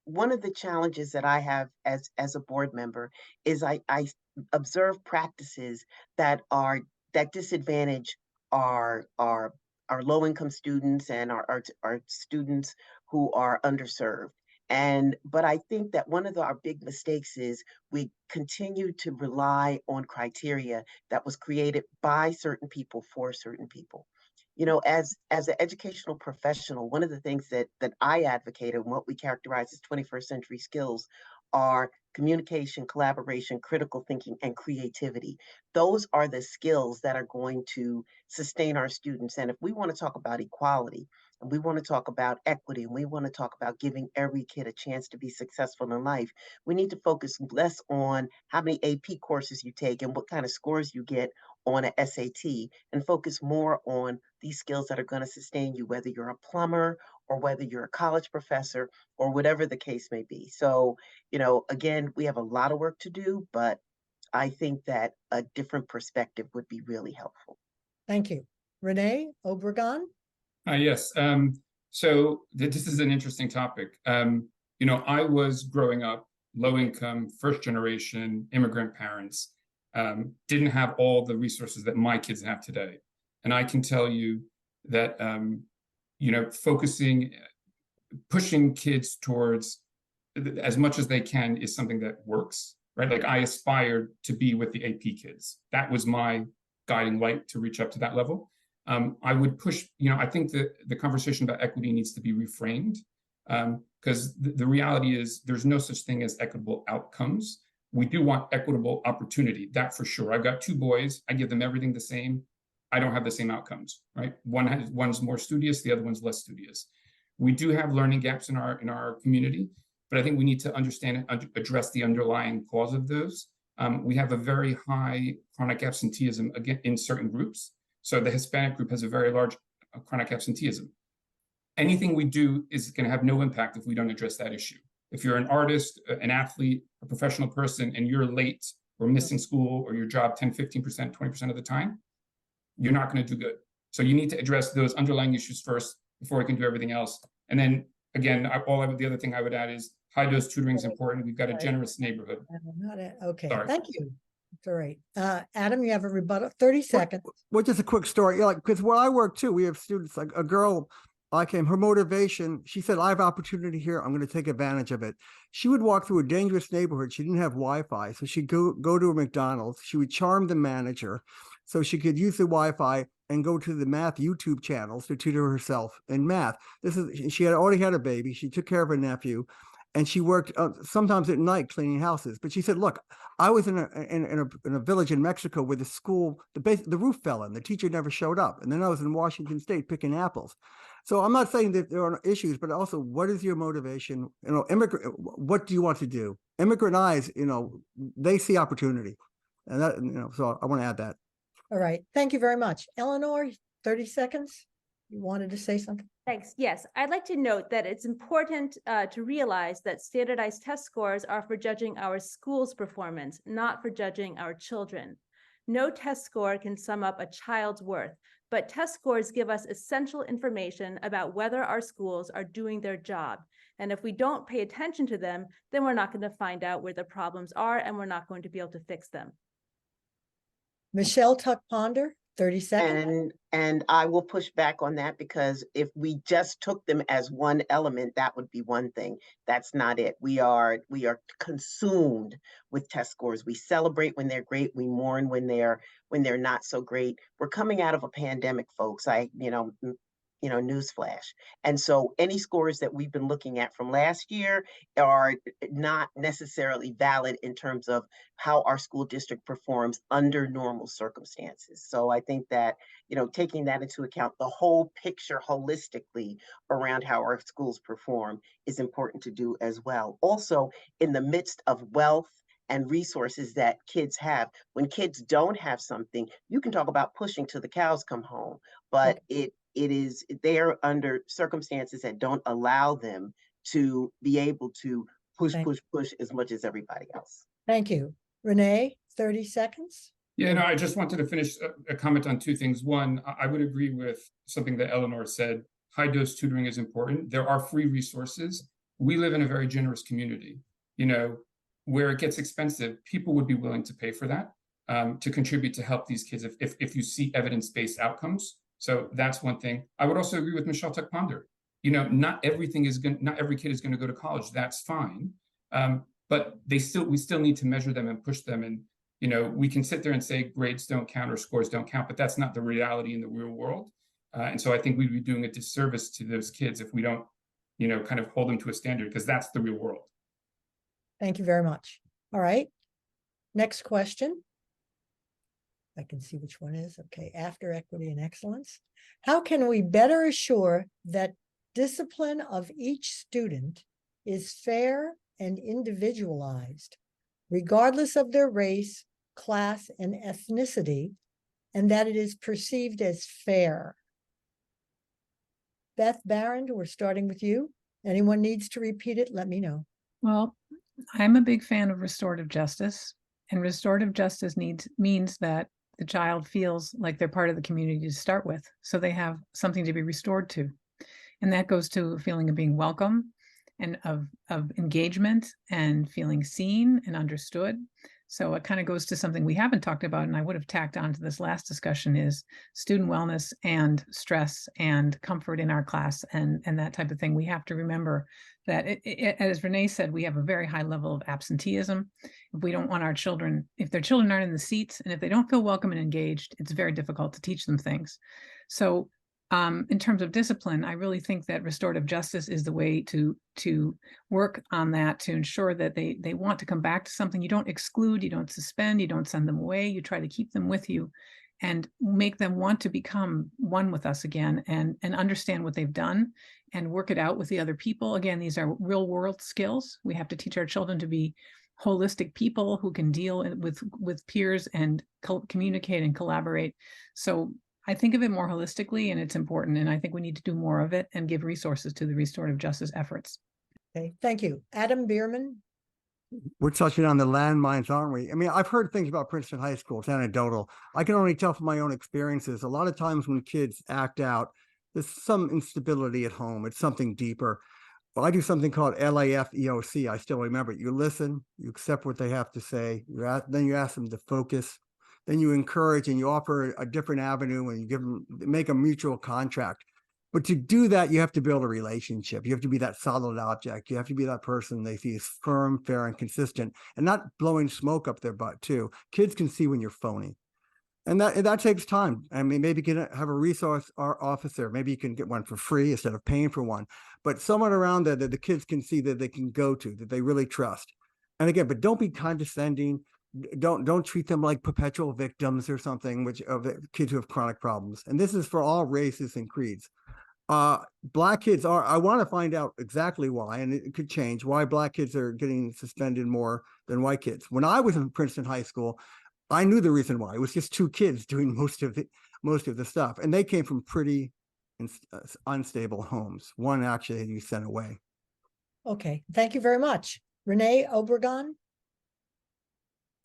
F: one of the challenges that I have as a board member is I observe practices that disadvantage our low-income students and our students who are underserved. But I think that one of our big mistakes is we continue to rely on criteria that was created by certain people for certain people. As an educational professional, one of the things that I advocate and what we characterize as 21st century skills are communication, collaboration, critical thinking, and creativity. Those are the skills that are going to sustain our students. And if we want to talk about equality, and we want to talk about equity, and we want to talk about giving every kid a chance to be successful in life, we need to focus less on how many AP courses you take and what kind of scores you get on an SAT, and focus more on these skills that are going to sustain you, whether you're a plumber or whether you're a college professor or whatever the case may be. So, again, we have a lot of work to do, but I think that a different perspective would be really helpful.
B: Thank you. Renee Obregon?
C: Yes. So this is an interesting topic. You know, I was growing up low income, first generation immigrant parents, didn't have all the resources that my kids have today. And I can tell you that, you know, pushing kids towards as much as they can is something that works, right? Like I aspired to be with the AP kids. That was my guiding light to reach up to that level. I would push, you know, I think that the conversation about equity needs to be reframed, because the reality is there's no such thing as equitable outcomes. We do want equitable opportunity, that for sure. I've got two boys, I give them everything the same. I don't have the same outcomes, right? One's more studious, the other one's less studious. We do have learning gaps in our community, but I think we need to understand and address the underlying cause of those. We have a very high chronic absenteeism again in certain groups. So the Hispanic group has a very large chronic absenteeism. Anything we do is going to have no impact if we don't address that issue. If you're an artist, an athlete, a professional person, and you're late or missing school or your job 10, 15%, 20% of the time, you're not going to do good. So you need to address those underlying issues first before we can do everything else. And then again, the other thing I would add is high dose tutoring is important. We've got a generous neighborhood.
B: Okay,
C: Sorry.
B: thank you. It's all right. Adam, you have a rebuttal, 30 seconds.
E: Well, just a quick story. Yeah, like, because where I work too, we have students, like a girl, her motivation, she said, I have opportunity here. I'm going to take advantage of it. She would walk through a dangerous neighborhood. She didn't have Wi-Fi. So she'd go to a McDonald's. She would charm the manager so she could use the Wi-Fi and go to the math YouTube channels to tutor herself in math. She had already had a baby. She took care of her nephew. And she worked sometimes at night cleaning houses. But she said, look, I was in a village in Mexico where the school, the roof fell in. The teacher never showed up. And then I was in Washington State picking apples. So I'm not saying that there are issues, but also what is your motivation? You know, what do you want to do? Immigrant eyes, you know, they see opportunity. And that, you know, so I want to add that.
B: All right. Thank you very much. Eleanor, 30 seconds. You wanted to say something?
D: Thanks. Yes, I'd like to note that it's important to realize that standardized test scores are for judging our school's performance, not for judging our children. No test score can sum up a child's worth, but test scores give us essential information about whether our schools are doing their job. And if we don't pay attention to them, then we're not going to find out where the problems are, and we're not going to be able to fix them.
B: Michelle Tuck Ponder, 30 seconds.
F: And I will push back on that, because if we just took them as one element, that would be one thing. That's not it. We are consumed with test scores. We celebrate when they're great. We mourn when they're not so great. We're coming out of a pandemic, folks. Newsflash. And so any scores that we've been looking at from last year are not necessarily valid in terms of how our school district performs under normal circumstances. So I think that, you know, taking that into account, the whole picture holistically around how our schools perform is important to do as well. Also, in the midst of wealth and resources that kids have, when kids don't have something, you can talk about pushing till the cows come home, but they are under circumstances that don't allow them to be able to push as much as everybody else.
B: Thank you. Renee, 30 seconds.
C: Yeah, no, I just wanted to finish a comment on two things. One, I would agree with something that Eleanor said. High dose tutoring is important. There are free resources. We live in a very generous community. You know, where it gets expensive, people would be willing to pay for that, to contribute to help these kids if you see evidence-based outcomes. So that's one thing. I would also agree with Michelle Tuck Ponder. You know, not every kid is going to go to college. That's fine. But we still need to measure them and push them. And, you know, we can sit there and say grades don't count or scores don't count, but that's not the reality in the real world. And so I think we'd be doing a disservice to those kids if we don't, you know, kind of hold them to a standard, because that's the real world.
B: Thank you very much. All right. Next question. I can see which one is. Okay. After equity and excellence. How can we better assure that discipline of each student is fair and individualized, regardless of their race, class, and ethnicity, and that it is perceived as fair? Beth Barron, we're starting with you. Anyone needs to repeat it, let me know.
G: Well, I'm a big fan of restorative justice, And restorative justice means that the child feels like they're part of the community to start with, so they have something to be restored to. And that goes to a feeling of being welcome and of engagement and feeling seen and understood. So it kind of goes to something we haven't talked about, and I would have tacked on to this last discussion, is student wellness and stress and comfort in our class and that type of thing. We have to remember that, as Renee said, we have a very high level of absenteeism. If we don't want our children, if their children aren't in the seats and if they don't feel welcome and engaged, it's very difficult to teach them things. So in terms of discipline, I really think that restorative justice is the way to work on that, to ensure that they want to come back to something. You don't exclude, you don't suspend, you don't send them away. You try to keep them with you and make them want to become one with us again and understand what they've done and work it out with the other people. Again, these are real world skills. We have to teach our children to be holistic people who can deal with peers and communicate and collaborate. So I think of it more holistically, and it's important. And I think we need to do more of it and give resources to the restorative justice efforts.
B: Okay, thank you. Adam Bierman.
E: We're touching on the landmines, aren't we? I mean, I've heard things about Princeton High School. It's anecdotal. I can only tell from my own experiences. A lot of times when kids act out, there's some instability at home. It's something deeper. Well, I do something called LAF EOC. I still remember it. You listen, you accept what they have to say. Then you ask them to focus. Then you encourage and you offer a different avenue and you give them, make a mutual contract. But to do that, you have to build a relationship. You have to be that solid object. You have to be that person they see as firm, fair, and consistent, and not blowing smoke up their butt too. Kids can see when you're phony. And that takes time. I mean, maybe you can have a resource officer. Maybe you can get one for free instead of paying for one. But someone around there that the kids can see that they can go to, that they really trust. And again, but don't be condescending. Don't treat them like perpetual victims or something, which of kids who have chronic problems. And this is for all races and creeds. Black kids are, I want to find out exactly why, and it could change, why Black kids are getting suspended more than white kids. When I was in Princeton High School, I knew the reason why. It was just 2 kids doing most of the stuff. And they came from pretty unstable homes. One actually had you sent away.
B: Okay, thank you very much. Renee Obregon.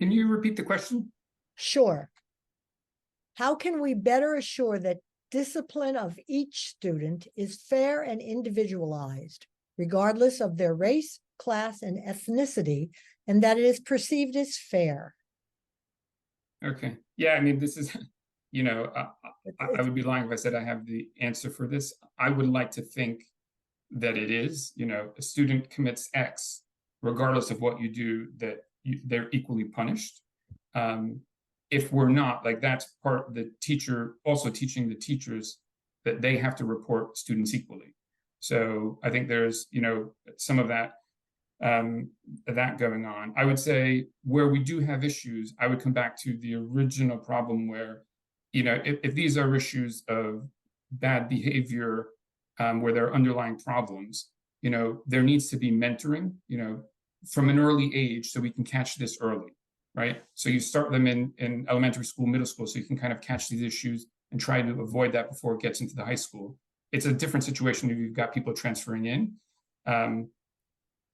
C: Can you repeat the question?
B: Sure. How can we better assure that discipline of each student is fair and individualized, regardless of their race, class, and ethnicity, and that it is perceived as fair?
C: Okay. Yeah, I mean, this is, you know, I would be lying if I said I have the answer for this. I would like to think that it is, you know, a student commits X, regardless of what you do, that they're equally punished. If we're not, like, that's part of the teacher also teaching the teachers that they have to report students equally. So I think there's, you know, some of that that going on. I would say where we do have issues, I would come back to the original problem where, you know, if these are issues of bad behavior, where there are underlying problems, you know, there needs to be mentoring, you know, from an early age so we can catch this early, right? So you start them in elementary school, middle school, so you can kind of catch these issues and try to avoid that before it gets into the high schoal. It's a different situation if you've got people transferring in.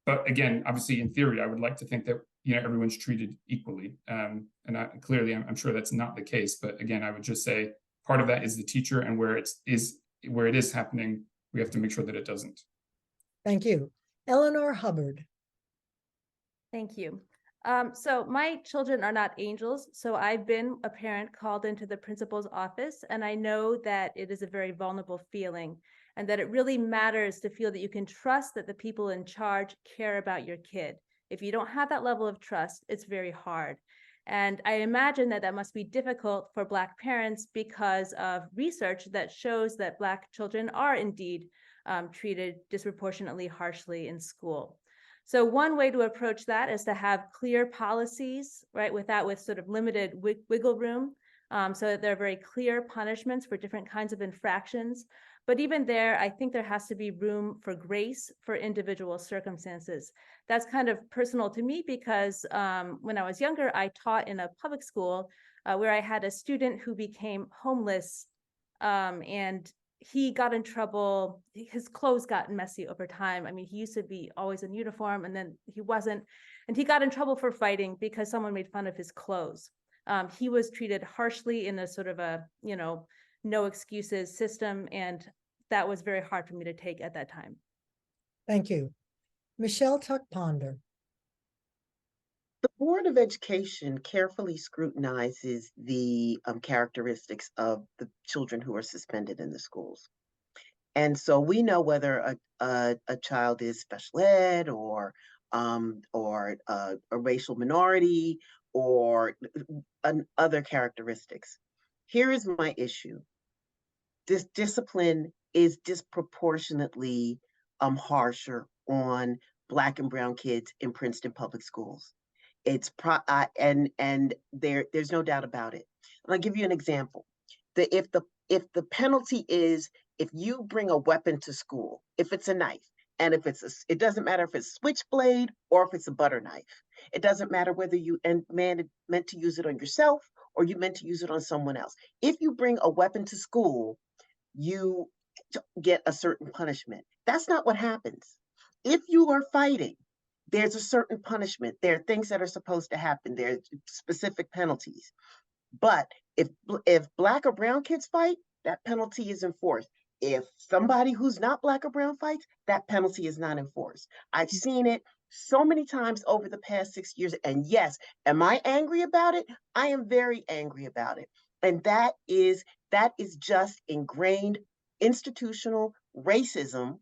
C: But again, obviously, in theory, I would like to think that, you know, everyone's treated equally. And clearly, I'm sure that's not the case. But again, I would just say part of that is the teacher, and where it is happening, we have to make sure that it doesn't.
B: Thank you. Eleanor Hubbard.
D: Thank you. So my children are not angels. So I've been a parent called into the principal's office, and I know that it is a very vulnerable feeling, and that it really matters to feel that you can trust that the people in charge care about your kid. If you don't have that level of trust, it's very hard. And I imagine that that must be difficult for Black parents because of research that shows that Black children are indeed treated disproportionately harshly in school. So one way to approach that is to have clear policies, right, with sort of limited wiggle room, so that there are very clear punishments for different kinds of infractions. But even there, I think there has to be room for grace for individual circumstances. That's kind of personal to me because when I was younger, I taught in a public school where I had a student who became homeless, and he got in trouble. His clothes got messy over time. I mean, he used to be always in uniform, and then he wasn't. And he got in trouble for fighting because someone made fun of his clothes. He was treated harshly in a sort of a, no excuses system. And that was very hard for me to take at that time.
B: Thank you. Michelle Tuck Ponder.
F: The Board of Education carefully scrutinizes the characteristics of the children who are suspended in the schools. And so we know whether a child is special ed or a racial minority or other characteristics. Here is my issue. This discipline is disproportionately harsher on Black and brown kids in Princeton public schools. It's and there's no doubt about it. And I'll give you an example. If the penalty is if you bring a weapon to school, if it's a knife, and if it doesn't matter if it's switchblade or if it's a butter knife. It doesn't matter whether you meant to use it on yourself or you meant to use it on someone else. If you bring a weapon to school, you get a certain punishment. That's not what happens. If you are fighting, there's a certain punishment. There are things that are supposed to happen. There are specific penalties. But if Black or brown kids fight, that penalty is enforced. If somebody who's not Black or brown fights, that penalty is not enforced. I've seen it so many times over the past 6 years. And yes, am I angry about it? I am very angry about it. And that is just ingrained institutional racism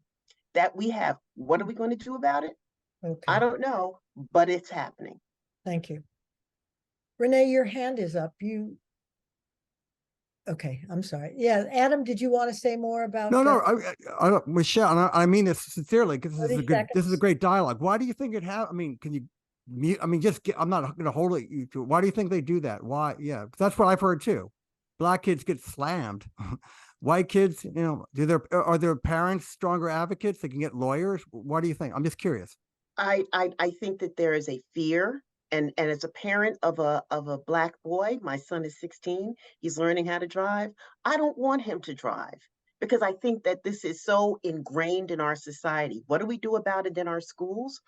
F: that we have. What are we going to do about it?
B: Okay.
F: I don't know, but it's happening.
B: Thank you. Renee, your hand is up. Okay, I'm sorry. Yeah, Adam, did you want to say more about?
E: No, I don't, Michelle, and I mean this sincerely because this
B: 30
E: is a good, this is a
B: seconds.
E: great dialogue. Why do you think it I mean, can you mute? I mean, I'm not going to hold it. Why do you think they do that? Why? Yeah, that's what I've heard too. Black kids get slammed. White kids, are their parents stronger advocates? They can get lawyers. What do you think? I'm just curious.
F: I think that there is a fear. And as a parent of a Black boy, my son is 16, he's learning how to drive. I don't want him to drive because I think that this is so ingrained in our society. What do we do about it in our schools?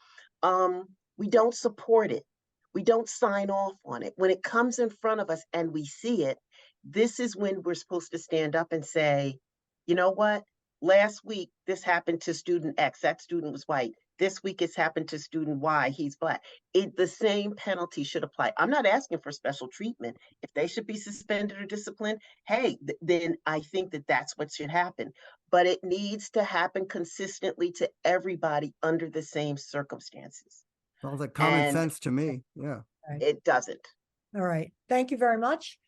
F: We don't support it. We don't sign off on it. When it comes in front of us and we see it, this is when we're supposed to stand up and say, you know what? Last week, this happened to student X. That student was white. This week it's happened to student Y, he's Black. The same penalty should apply. I'm not asking for special treatment. If they should be suspended or disciplined, hey, then I think that that's what should happen. But it needs to happen consistently to everybody under the same circumstances.
E: Sounds like common sense to me. Yeah.
F: It doesn't.
B: All right. Thank you very much.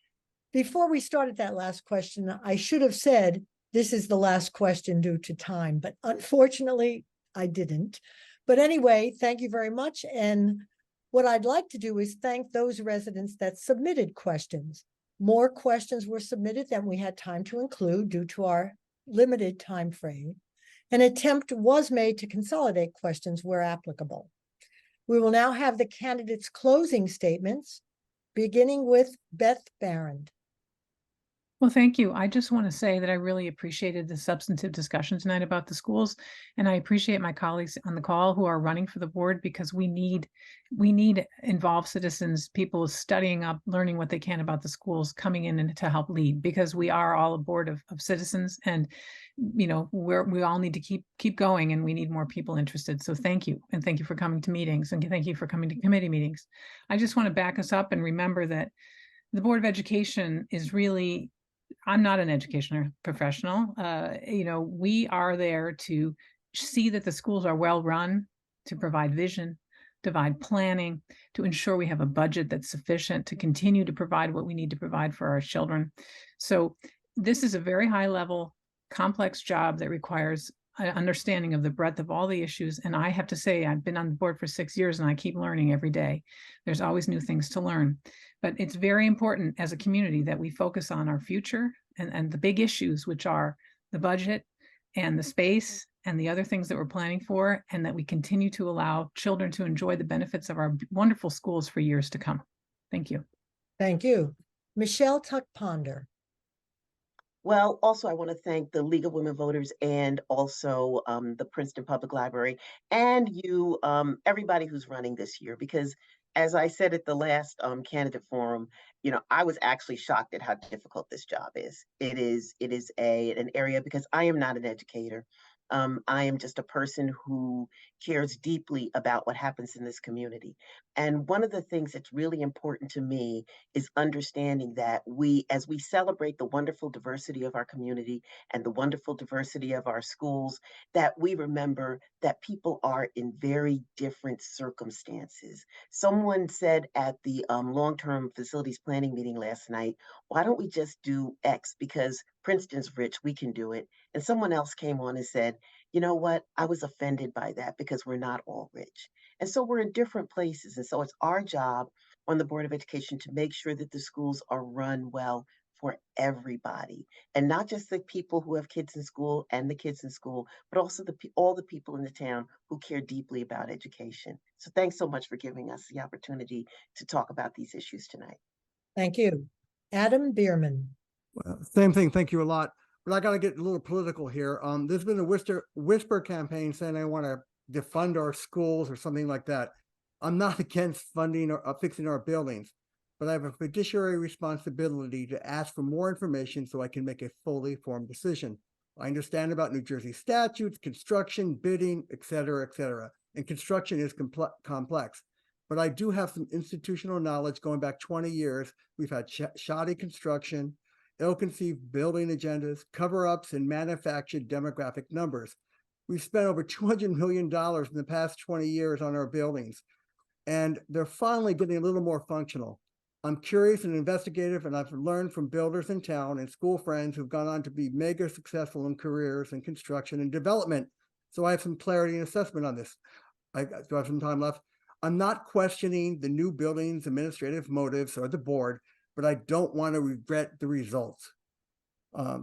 B: Before we started that last question, I should have said this is the last question due to time, but unfortunately, I didn't. But anyway, thank you very much. And what I'd like to do is thank those residents that submitted questions. More questions were submitted than we had time to include due to our limited time frame. An attempt was made to consolidate questions where applicable. We will now have the candidates' closing statements, beginning with Beth Barron.
G: Well, thank you. I just want to say that I really appreciated the substantive discussion tonight about the schools, and I appreciate my colleagues on the call who are running for the board because we need involved citizens, people studying up, learning what they can about the schools, coming in and to help lead, because we are all a board of citizens, and we all need to keep going, and we need more people interested. So thank you, and thank you for coming to meetings, and thank you for coming to committee meetings. I just want to back us up and remember that the Board of Education is really, I'm not an educational professional. We are there to see that the schools are well run, to provide vision, to provide planning, to ensure we have a budget that's sufficient to continue to provide what we need to provide for our children. So this is a very high level, complex job that requires an understanding of the breadth of all the issues. And I have to say, I've been on the board for 6 years and I keep learning every day. There's always new things to learn. But it's very important as a community that we focus on our future and the big issues, which are the budget and the space and the other things that we're planning for, and that we continue to allow children to enjoy the benefits of our wonderful schools for years to come. Thank you.
B: Thank you. Michelle Tuck Ponder.
F: Well, also, I want to thank the League of Women Voters and also the Princeton Public Library and you, everybody who's running this year, because as I said at the last candidate forum, I was actually shocked at how difficult this job is. It is an area because I am not an educator. I am just a person who cares deeply about what happens in this community. And one of the things that's really important to me is understanding that as we celebrate the wonderful diversity of our community and the wonderful diversity of our schools, that we remember that people are in very different circumstances. Someone said at the long-term facilities planning meeting last night, why don't we just do X because Princeton's rich, we can do it. And someone else came on and said, you know what, I was offended by that because we're not all rich. And so we're in different places. And so it's our job on the Board of Education to make sure that the schools are run well for everybody, and not just the people who have kids in school and the kids in school, but also all the people in the town who care deeply about education. So thanks so much for giving us the opportunity to talk about these issues tonight.
B: Thank you. Adam Bierman.
E: Well, same thing. Thank you a lot. But I got to get a little political here. There's been a whisper campaign saying I want to defund our schools or something like that. I'm not against funding or fixing our buildings, but I have a fiduciary responsibility to ask for more information so I can make a fully formed decision. I understand about New Jersey statutes, construction, bidding, et cetera, and construction is complex. But I do have some institutional knowledge going back 20 years. We've had shoddy construction, ill-conceived building agendas, cover-ups, and manufactured demographic numbers. We've spent over $200 million in the past 20 years on our buildings, and they're finally getting a little more functional. I'm curious and investigative, and I've learned from builders in town and school friends who've gone on to be mega successful in careers in construction and development. So I have some clarity and assessment on this. I do have some time left. I'm not questioning the new building's administrative motives or the board, but I don't want to regret the results.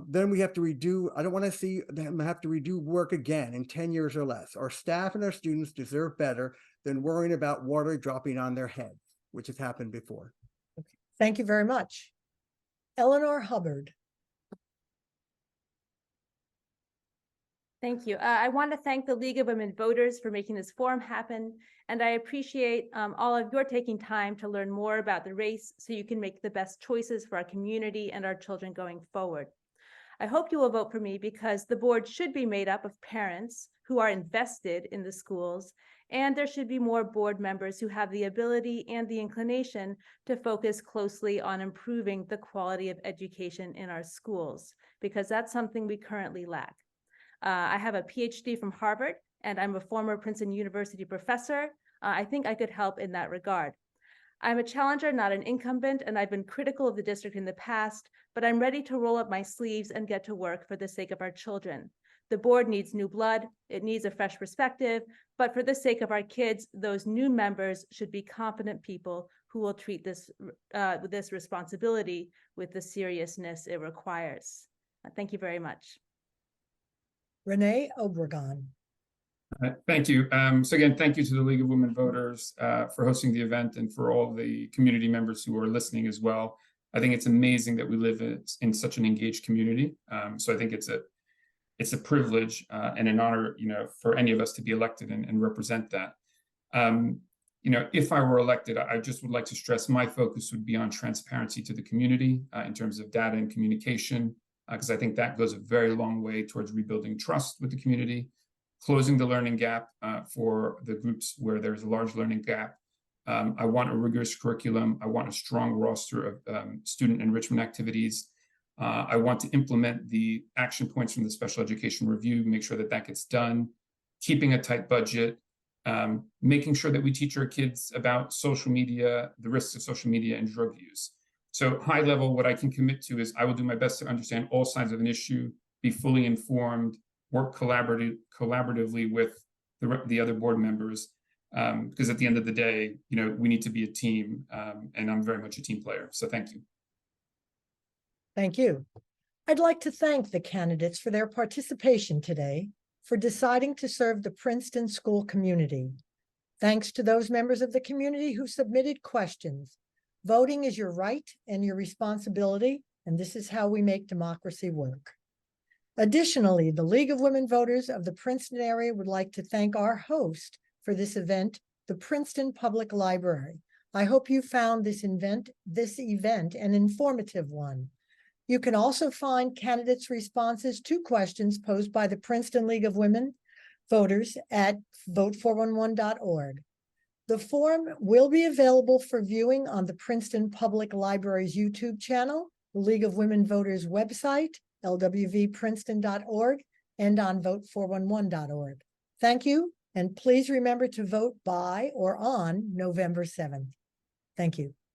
E: Then we have to redo, I don't want to see them have to redo work again in 10 years or less. Our staff and our students deserve better than worrying about water dropping on their heads, which has happened before.
B: Thank you very much. Eleanor Hubbard.
D: Thank you. I want to thank the League of Women Voters for making this forum happen, and I appreciate all of your taking time to learn more about the race so you can make the best choices for our community and our children going forward. I hope you will vote for me because the board should be made up of parents who are invested in the schools, and there should be more board members who have the ability and the inclination to focus closely on improving the quality of education in our schools, because that's something we currently lack. I have a PhD from Harvard, and I'm a former Princeton University professor. I think I could help in that regard. I'm a challenger, not an incumbent, and I've been critical of the district in the past, but I'm ready to roll up my sleeves and get to work for the sake of our children. The board needs new blood, it needs a fresh perspective, but for the sake of our kids, those new members should be competent people who will treat this responsibility with the seriousness it requires. Thank you very much.
B: Renee Obregon.
C: Thank you. So again, thank you to the League of Women Voters for hosting the event and for all the community members who are listening as well. I think it's amazing that we live in such an engaged community. So I think it's a privilege and an honor, for any of us to be elected and represent that. If I were elected, I just would like to stress my focus would be on transparency to the community in terms of data and communication, because I think that goes a very long way towards rebuilding trust with the community, closing the learning gap for the groups where there's a large learning gap. I want a rigorous curriculum. I want a strong roster of student enrichment activities. I want to implement the action points from the special education review, make sure that that gets done, keeping a tight budget, making sure that we teach our kids about social media, the risks of social media and drug use. So high level, what I can commit to is I will do my best to understand all sides of an issue, be fully informed, work collaboratively with the other board members, because at the end of the day, we need to be a team, and I'm very much a team player. So thank you.
B: Thank you. I'd like to thank the candidates for their participation today, for deciding to serve the Princeton school community. Thanks to those members of the community who submitted questions. Voting is your right and your responsibility, And this is how we make democracy work. Additionally, the League of Women Voters of the Princeton area would like to thank our host for this event, the Princeton Public Library. I hope you found this event an informative one. You can also find candidates' responses to questions posed by the Princeton League of Women Voters at vote411.org. The forum will be available for viewing on the Princeton Public Library's YouTube channel, the League of Women Voters website, lwvprinceton.org, and on vote411.org. Thank you, and please remember to vote by or on November 7th. Thank you.